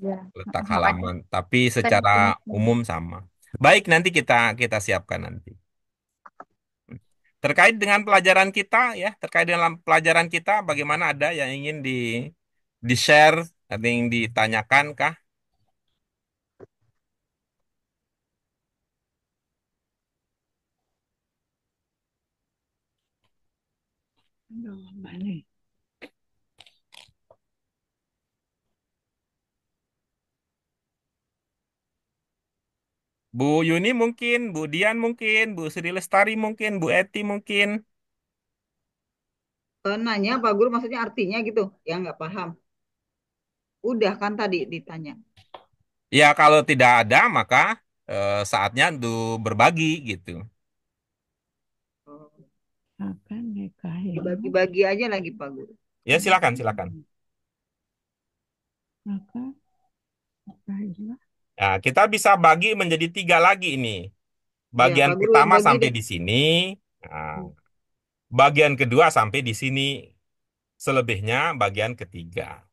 Ya, letak makanya halaman. Tapi saya secara punya. umum sama. Baik, nanti kita siapkan nanti. Terkait dengan pelajaran kita ya, terkait dengan pelajaran kita, bagaimana ada yang ingin di share, ada yang ditanyakan kah? Aduh, Mbak nih. Bu Yuni mungkin, Bu Dian mungkin, Bu Sri Lestari mungkin, Bu Eti mungkin. Nanya Pak Guru maksudnya artinya gitu. Ya nggak paham. Udah kan tadi ditanya. Ya kalau tidak ada maka saatnya untuk berbagi gitu. Oh, Apa nikahinya? dibagi-bagi aja lagi Pak Guru. Ya silakan, silakan. Maka nikahinya. Nah, kita bisa bagi menjadi 3 lagi ini. Ya Bagian Pak Guru pertama bagi sampai deh. di sini, nah, bagian kedua sampai di sini, selebihnya bagian ketiga.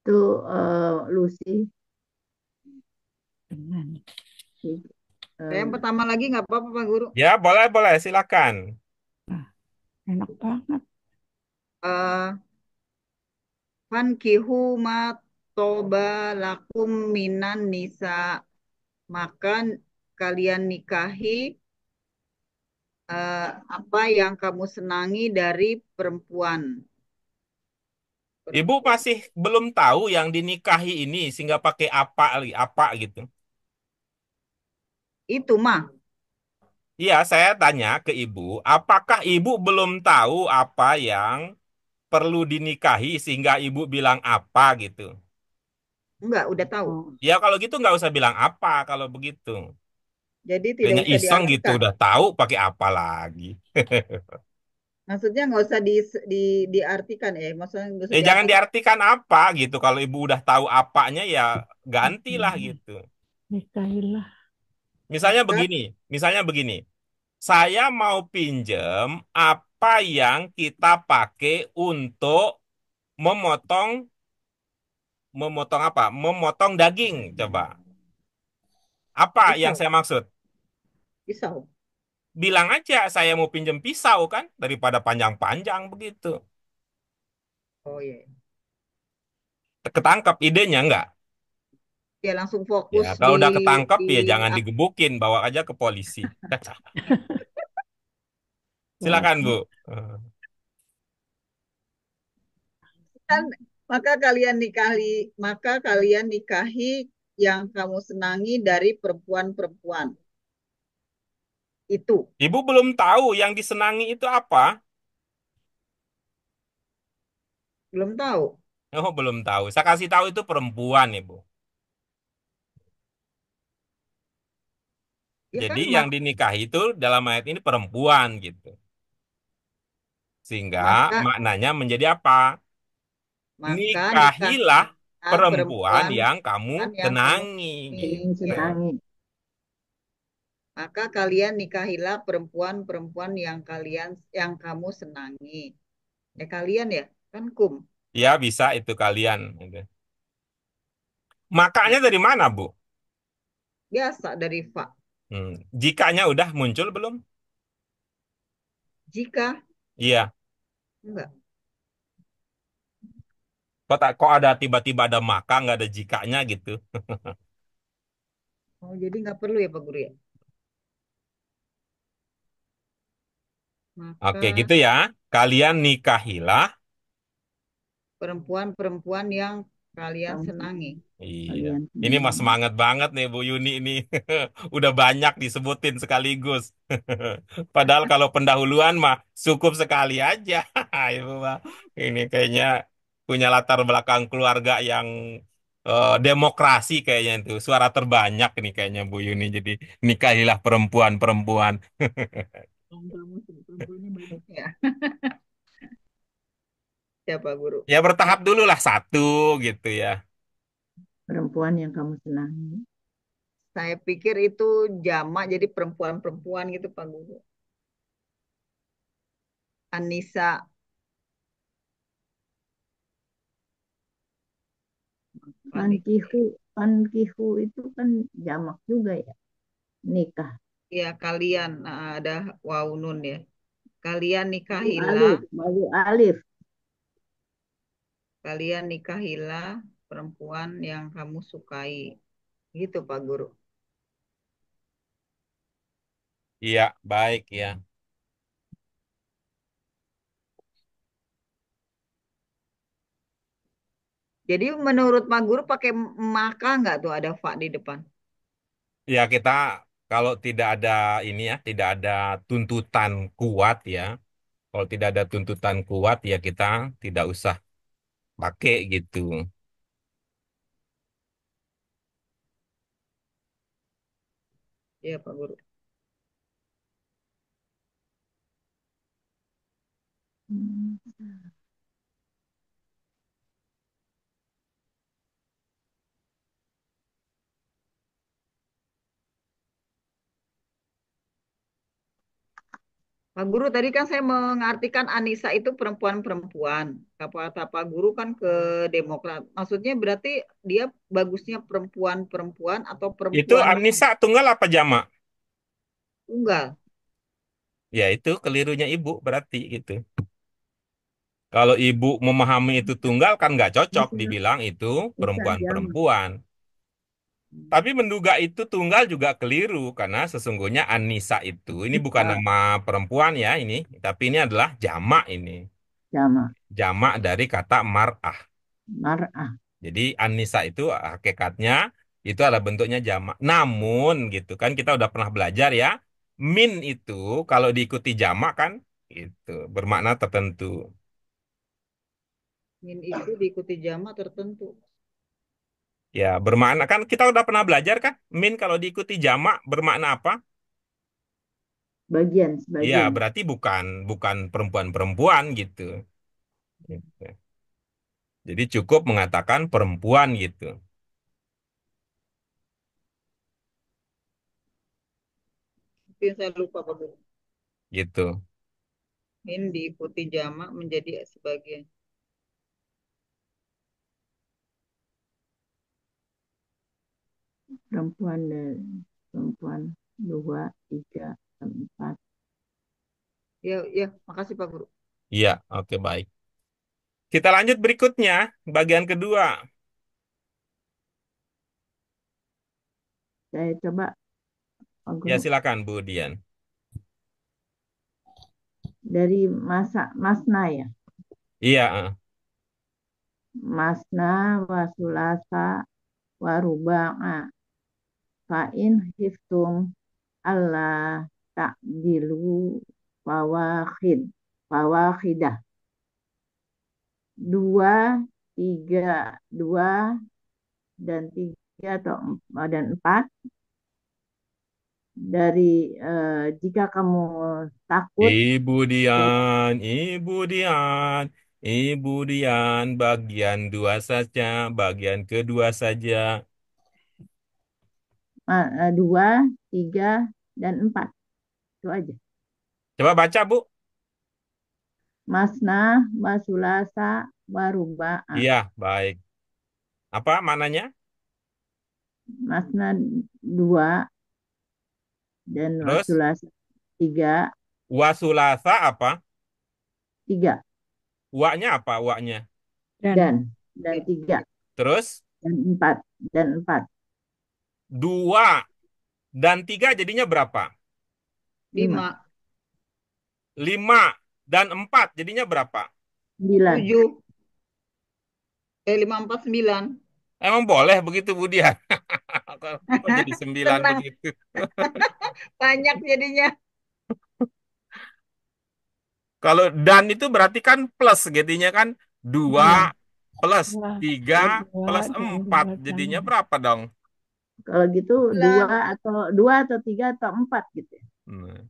Itu Lucy. Dengan. Saya yang Eh, pertama lagi nggak apa-apa Pak Guru. Ya boleh, boleh, silakan. Nah, enak banget. Eh, Fankihu ma toba lakum minan nisa. Maka kalian nikahi apa yang kamu senangi dari perempuan. Ibu masih belum tahu yang dinikahi ini sehingga pakai apa gitu. Itu mah Iya, saya tanya ke ibu, apakah ibu belum tahu apa yang perlu dinikahi sehingga ibu bilang apa gitu? Enggak, udah tahu. Oh, Ya kalau gitu nggak usah bilang apa kalau begitu. Jadi tidak Kayaknya usah iseng gitu, diartikan. udah tahu pakai apa lagi. Maksudnya nggak usah diartikan ya. Maksudnya nggak usah Jangan diartikan. diartikan apa gitu. Kalau ibu udah tahu apanya ya gantilah gitu. Nikahilah. Misalnya Maka begini, misalnya begini. Saya mau pinjem apa yang kita pakai untuk memotong memotong apa? Memotong daging, coba. Apa yang pisau, saya maksud? pisau. Bilang aja saya mau pinjem pisau kan daripada panjang-panjang begitu. Oh iya. Ketangkap idenya enggak? Ya langsung Ya, fokus kalau udah ketangkep di ya jangan apa digebukin, bawa aja ke polisi. Wah, Silakan, Bu. kan maka kalian nikahi yang kamu senangi dari perempuan-perempuan itu. Ibu belum tahu yang disenangi itu apa? Belum tahu. Oh, belum tahu. Saya kasih tahu itu perempuan, Ibu. Ya Jadi kan yang dinikahi itu dalam ayat ini perempuan gitu. Sehingga maka maknanya menjadi apa? maka Nikahilah nikahilah perempuan perempuan yang kamu yang kamu tenangi ingin gitu. ya. senangi. Maka kalian nikahilah perempuan-perempuan yang kamu senangi. Ya kalian ya, kan kum. Ya bisa itu kalian gitu. Makanya dari mana, Bu? Biasa dari fa. Jikanya udah muncul belum? Jika Iya. enggak. Kok ada tiba-tiba ada maka nggak ada jikanya gitu? Oh, jadi nggak perlu ya Pak Guru ya. Oke, Maka gitu ya. Kalian nikahilah. perempuan-perempuan yang kalian Kamu senangi. Iya. kalian Ini mah senangi. semangat banget nih Bu Yuni ini. Udah banyak disebutin sekaligus. Padahal kalau pendahuluan mah cukup sekali aja. Ibu mah ini kayaknya punya latar belakang keluarga yang demokrasi kayaknya itu. Suara terbanyak nih kayaknya Bu Yuni. Jadi nikahilah perempuan-perempuan. Yang kamu perempuannya banyak ya. Siapa Guru? Ya bertahap dulu lah satu gitu ya. Perempuan yang kamu senangi. Saya pikir itu jamak jadi perempuan-perempuan gitu Pak Guru. Anissa, panik. Pankihu, pankihu itu kan jamak juga ya. Nikah. Ya kalian ada waw nun ya. Kalian Baru nikahilah, alif, baru alif. kalian nikahilah perempuan yang kamu sukai. Gitu Pak Guru. Iya, baik ya. Jadi menurut Pak Guru pakai maka nggak tuh ada fa di depan? Ya kita kalau tidak ada ini ya, tidak ada tuntutan kuat ya. Kalau tidak ada tuntutan kuat ya kita tidak usah pakai gitu. Iya Pak Guru. Hmm. Pak Guru tadi kan saya mengartikan Anissa itu perempuan-perempuan. Kata Pak Guru kan ke Demokrat. Maksudnya berarti dia bagusnya perempuan-perempuan atau Itu perempuan Anissa tunggal apa jamak? tunggal? Ya itu kelirunya ibu berarti gitu. Kalau ibu memahami itu tunggal kan nggak cocok Bisa, dibilang itu bisa jamak. perempuan-perempuan. Tapi menduga itu tunggal juga keliru karena sesungguhnya Anissa itu ini bukan Bisa nama perempuan ya ini, tapi ini adalah jamak ini. jamak. Jamak dari kata mar'ah. Mar'ah. Jadi Anissa itu hakikatnya itu adalah bentuknya jamak. Namun gitu kan kita udah pernah belajar ya Min itu kalau diikuti jamak kan itu bermakna tertentu. Min itu diikuti jama tertentu. Ya, bermakna kan kita udah pernah belajar kan? Min kalau diikuti jamak bermakna apa? Bagian, Ya, sebagian. berarti bukan bukan perempuan-perempuan gitu. Gitu. Jadi cukup mengatakan perempuan gitu. Itu yang saya lupa Pak Guru. Gitu. Min diikuti jama menjadi sebagian. Perempuan dan perempuan 2, 3, 4. Ya, ya, makasih Pak Guru. Iya, oke baik. Kita lanjut berikutnya, bagian kedua. Saya coba, Pak Ya, Guru. silakan Bu Dian. Dari Masna ya. Iya, Masna wa sulasa wa ruba'a. Fa'in hiftum Allah takdilu fawahid. Fawahidah. 2, 3, 2 dan 3 atau dan 4. Dari jika kamu takut, Ibu Dian, Ibu Dian, Ibu Dian, bagian dua saja, bagian kedua saja. 2, 3 dan 4. Itu aja. Coba baca, Bu. Masna wa sulasa wa ruba'a. Iya, baik. Apa mananya? Masna 2 dan wa Terus, sulasa 3, wasulasa apa? 3 Wa-nya apa? Wa-nya. Dan dan 3 Terus, dan 4 dan 4. dua dan tiga jadinya berapa? 5, 5, Lima dan empat jadinya berapa? 9. 7, 5, 4, 9. Emang boleh begitu, Bu Dian? Kok jadi sembilan Tenang, begitu? banyak jadinya. Kalau dan itu berarti kan plus jadinya kan dua Iya. plus dua, tiga dua plus dan empat dua jadinya tambah. berapa dong? Kalau gitu 2 9. atau 3 atau 4 gitu ya. Nah,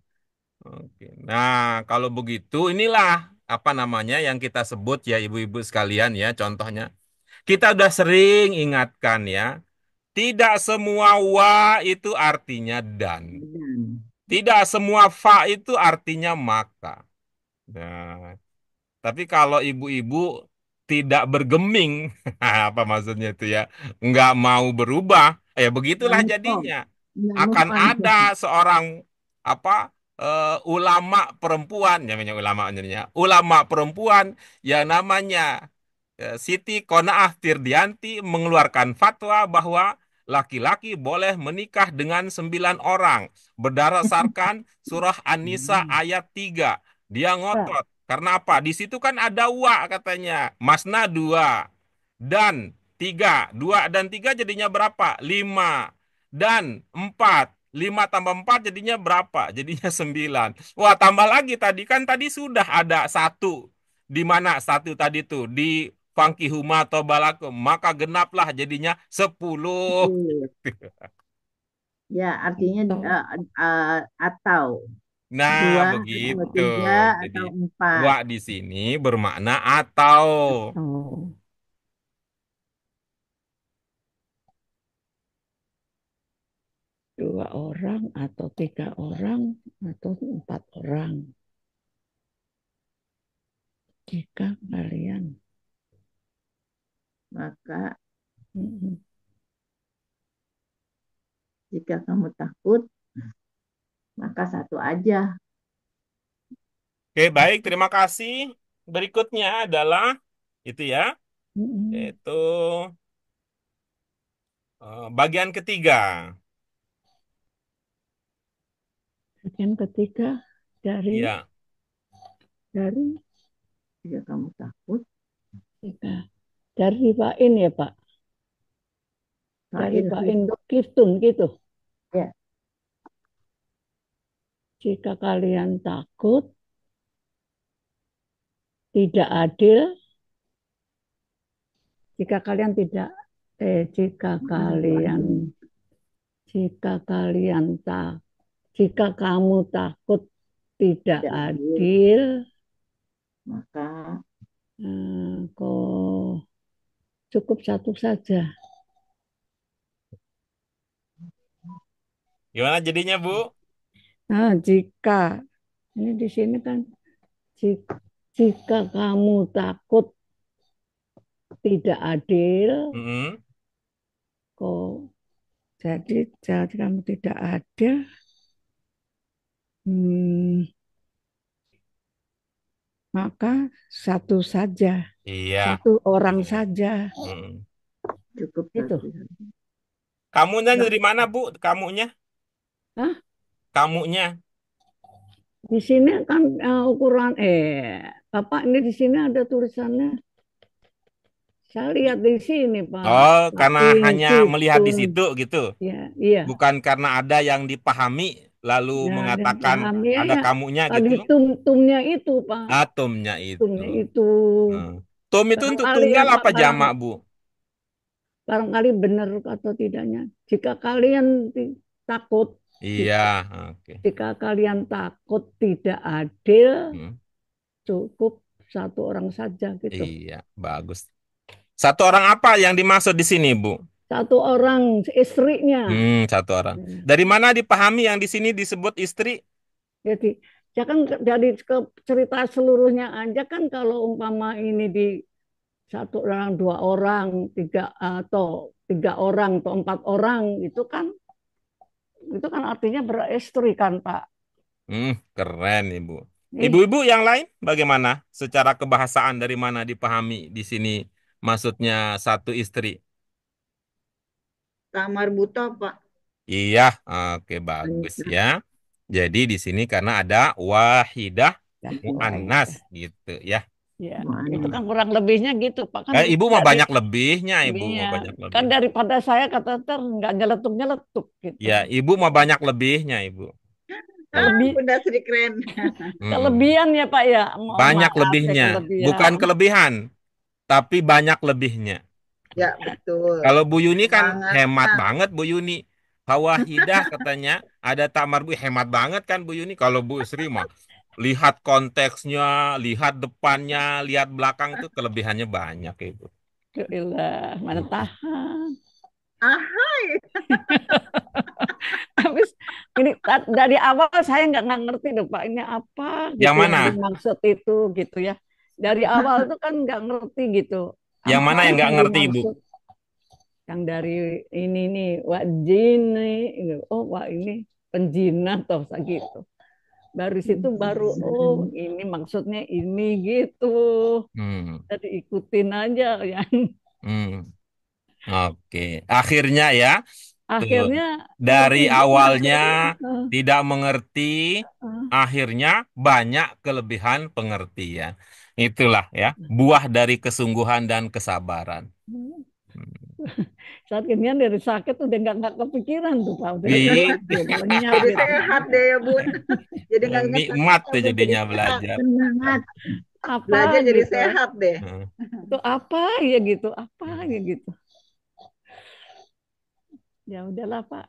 oke. Nah, kalau begitu inilah apa namanya yang kita sebut ya ibu-ibu sekalian ya contohnya. Kita udah sering ingatkan ya, tidak semua wa itu artinya dan. Dan Tidak semua fa itu artinya maka. Nah, tapi kalau ibu-ibu tidak bergeming, apa maksudnya itu ya? Nggak mau berubah, nggak begitulah move on, jadinya. nggak move Akan on. ada seorang apa ulama perempuan, namanya ulama perempuan yang namanya Siti Qanaah Firdianti mengeluarkan fatwa bahwa laki-laki boleh menikah dengan 9 orang berdasarkan surah An-Nisa Hmm. ayat 3. Dia Pak, ngotot. Karena apa? Di situ kan ada wa katanya. Masna dua. Dan tiga. Dua dan tiga jadinya berapa? Lima. Dan empat. Lima tambah empat jadinya berapa? Jadinya 9. Wah, tambah lagi tadi. Kan tadi sudah ada satu. Di mana satu tadi tuh? Di Fangkihuma atau Balakum. Maka genaplah jadinya 10. betul. Ya, artinya Atau atau Nah, 2 atau begitu. 3 Jadi, atau 4. wa di sini bermakna atau. oh, dua orang atau tiga orang atau empat orang. Jika kalian Maka mm, jika kamu takut, maka satu aja. Oke, baik. Terima kasih. Berikutnya adalah itu ya, mm, yaitu bagian ketiga. bagian ketiga dari Ya, dari Jika kamu takut, tiga dari Pak In ya Pak, dari fa'in Pak In khiftum, Kiftun gitu. ya, Jika kalian takut, tidak adil. Jika kalian tidak, jika kalian tak, jika kamu takut tidak Tidak adil, adil, maka kok cukup satu saja. Gimana jadinya, Bu? Nah, jika ini di sini kan jika kamu takut tidak adil, Mm-mm. kok jadi kamu tidak adil, maka satu saja, Iya. satu orang Iya. saja. Mm. cukup Itu. satu saja. Kamunya dari mana, Bu? Kamunya? Hah? Kamunya? Di sini kan ukuran Bapak ini di sini ada tulisannya. Saya lihat di sini, Pak. Oh, Pak karena hanya melihat di Institun. situ gitu. Ya, iya. Bukan karena ada yang dipahami lalu Nah, dan mengatakan paham ada ya. kamunya Tadi gitu. tumnya itu, Pak. Atomnya itu. Tumnya itu. Hmm. Tum itu untuk Barangkali ya, tunggal Pak. apa jamak, Bu? Barangkali benar atau tidaknya. Jika kalian takut, Iya, oke. jika kalian takut tidak adil, Hmm. cukup satu orang saja gitu. Iya, bagus. Satu orang apa yang dimaksud di sini, Bu? Satu orang istrinya. Satu orang. Dari mana dipahami yang di sini disebut istri? Jadi, ya kan dari cerita seluruhnya aja kan kalau umpama ini di satu orang, dua orang, tiga orang atau empat orang itu kan artinya beristri kan Pak. Keren, Ibu. Eh, Ibu-ibu yang lain bagaimana? Secara kebahasaan dari mana dipahami di sini maksudnya satu istri? Kamar buta, Pak. Iya, oke bagus ya. Jadi di sini karena ada wahidah ya, muannas gitu ya. ya, itu kan kurang lebihnya gitu Pak kan Ibu mah dari banyak lebihnya, ibu iya, mah banyak kan lebih. daripada saya kata nggak nyeletuk gitu. Ya, ibu mah banyak lebihnya, ibu. Lebih Bunda Sri keren. Mm. kelebihan ya Pak ya. Mohon Banyak maaf ya lebihnya, bukan kelebihan. kelebihan, tapi banyak lebihnya. Ya, betul. Kalau Bu Yuni kan hemat Semangatnya. banget Bu Yuni. Hawahidah katanya ada tamar Bu hemat banget kan Bu Yuni. Kalau Bu Sri mah lihat konteksnya, lihat depannya, lihat belakang tuh kelebihannya banyak ibu. Alhamdulillah, mana tahan. Ahai. Habis ini dari awal saya nggak ngerti deh Pak ini apa Yang gitu yang mana? dimaksud itu gitu ya. Dari awal tuh kan nggak ngerti gitu. Yang mana Apa yang nggak yang ngerti ibu? dimaksud? Yang dari ini nih, wah jin nih, oh wah ini penjinak atau gitu. Baru situ baru oh ini maksudnya ini gitu. Hmm, Jadi ikutin aja ya. hmm. Oke, akhirnya ya tuh Akhirnya dari ngerti juga awalnya akhirnya. tidak mengerti, Uh, akhirnya banyak kelebihan pengertian. Itulah ya buah dari kesungguhan dan kesabaran. uh. Hmm. Saat kinian dari sakit udah nggak kepikiran tuh Pak, udah Ih, udah lenyap Jadi gitu. sehat deh ya, Bun. Jadi nggak ingat nikmat tuh udah jadi jadinya sehat. belajar. Semangat. Belajar Apa jadi gitu, sehat deh. Hmm. itu apa ya gitu, apa ya gitu. Ya udahlah Pak,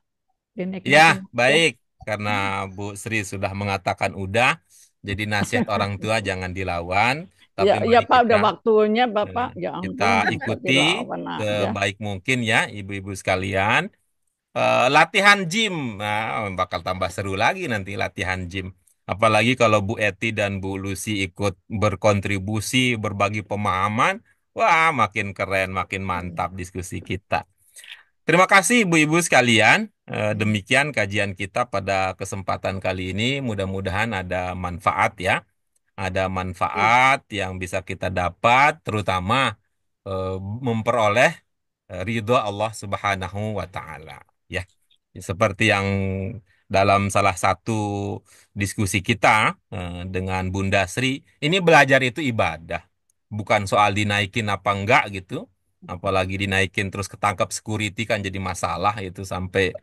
Ya, dinikmatin aja. baik. Karena Bu Sri sudah mengatakan udah, jadi nasihat orang tua jangan dilawan, Ya tapi ya mari Pak kita udah waktunya eh, Bapak, ya kita ampun masa ikuti dilawan aja. sebaik mungkin ya, ibu-ibu sekalian. Latihan gym, nah, bakal tambah seru lagi nanti latihan gym. Apalagi kalau Bu Eti dan Bu Lucy ikut berkontribusi, berbagi pemahaman, wah makin keren, makin mantap diskusi kita. Terima kasih ibu-ibu sekalian. Demikian kajian kita pada kesempatan kali ini. Mudah-mudahan ada manfaat ya. Ada manfaat yang bisa kita dapat, terutama eh, memperoleh ridho Allah Subhanahu wa Ta'ala. Ya, seperti yang dalam salah satu diskusi kita dengan Bunda Sri, ini belajar itu ibadah, bukan soal dinaikin apa enggak gitu. Apalagi dinaikin terus ketangkap security kan jadi masalah itu sampai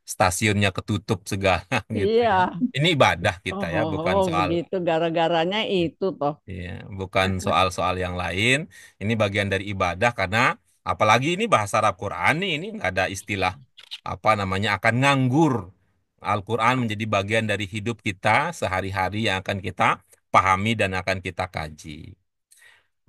stasiunnya ketutup segala gitu Iya. ya. Ini ibadah kita ya, bukan Oh, soal begitu gara-garanya itu toh. ya, bukan soal-soal yang lain. Ini bagian dari ibadah karena apalagi ini bahasa Arab Quran nih, ini nggak ada istilah apa namanya akan nganggur. Al-Quran menjadi bagian dari hidup kita sehari-hari yang akan kita pahami dan akan kita kaji.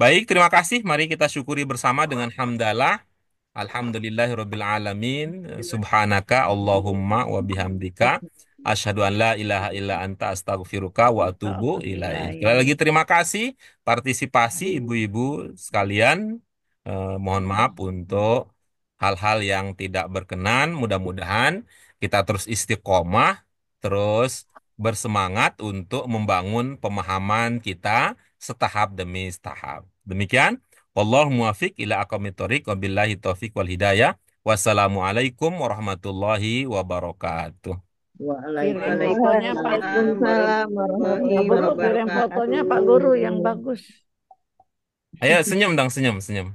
Baik, terima kasih. Mari kita syukuri bersama dengan hamdalah. Alhamdulillahirabbil alamin. Subhanaka Allahumma wa bihamdika asyhadu an la ilaha illa anta astaghfiruka wa atubu ilaik. Sekali lagi terima kasih partisipasi ibu-ibu sekalian. Mohon maaf untuk hal-hal yang tidak berkenan. Mudah-mudahan kita terus istiqomah, terus bersemangat untuk membangun pemahaman kita setahap demi setahap. Demikian. Wallahu muwafiq ila aqwamit thoriq wabillahi taufiq wal hidayah. Wassalamualaikum warahmatullahi wabarakatuh. Kirim fotonya Pak. Waalaikumsalam warahmatullahi Pak Guru, kirim wabarakatuh. fotonya Pak Guru yang bagus. Ayo senyum dong, senyum, senyum.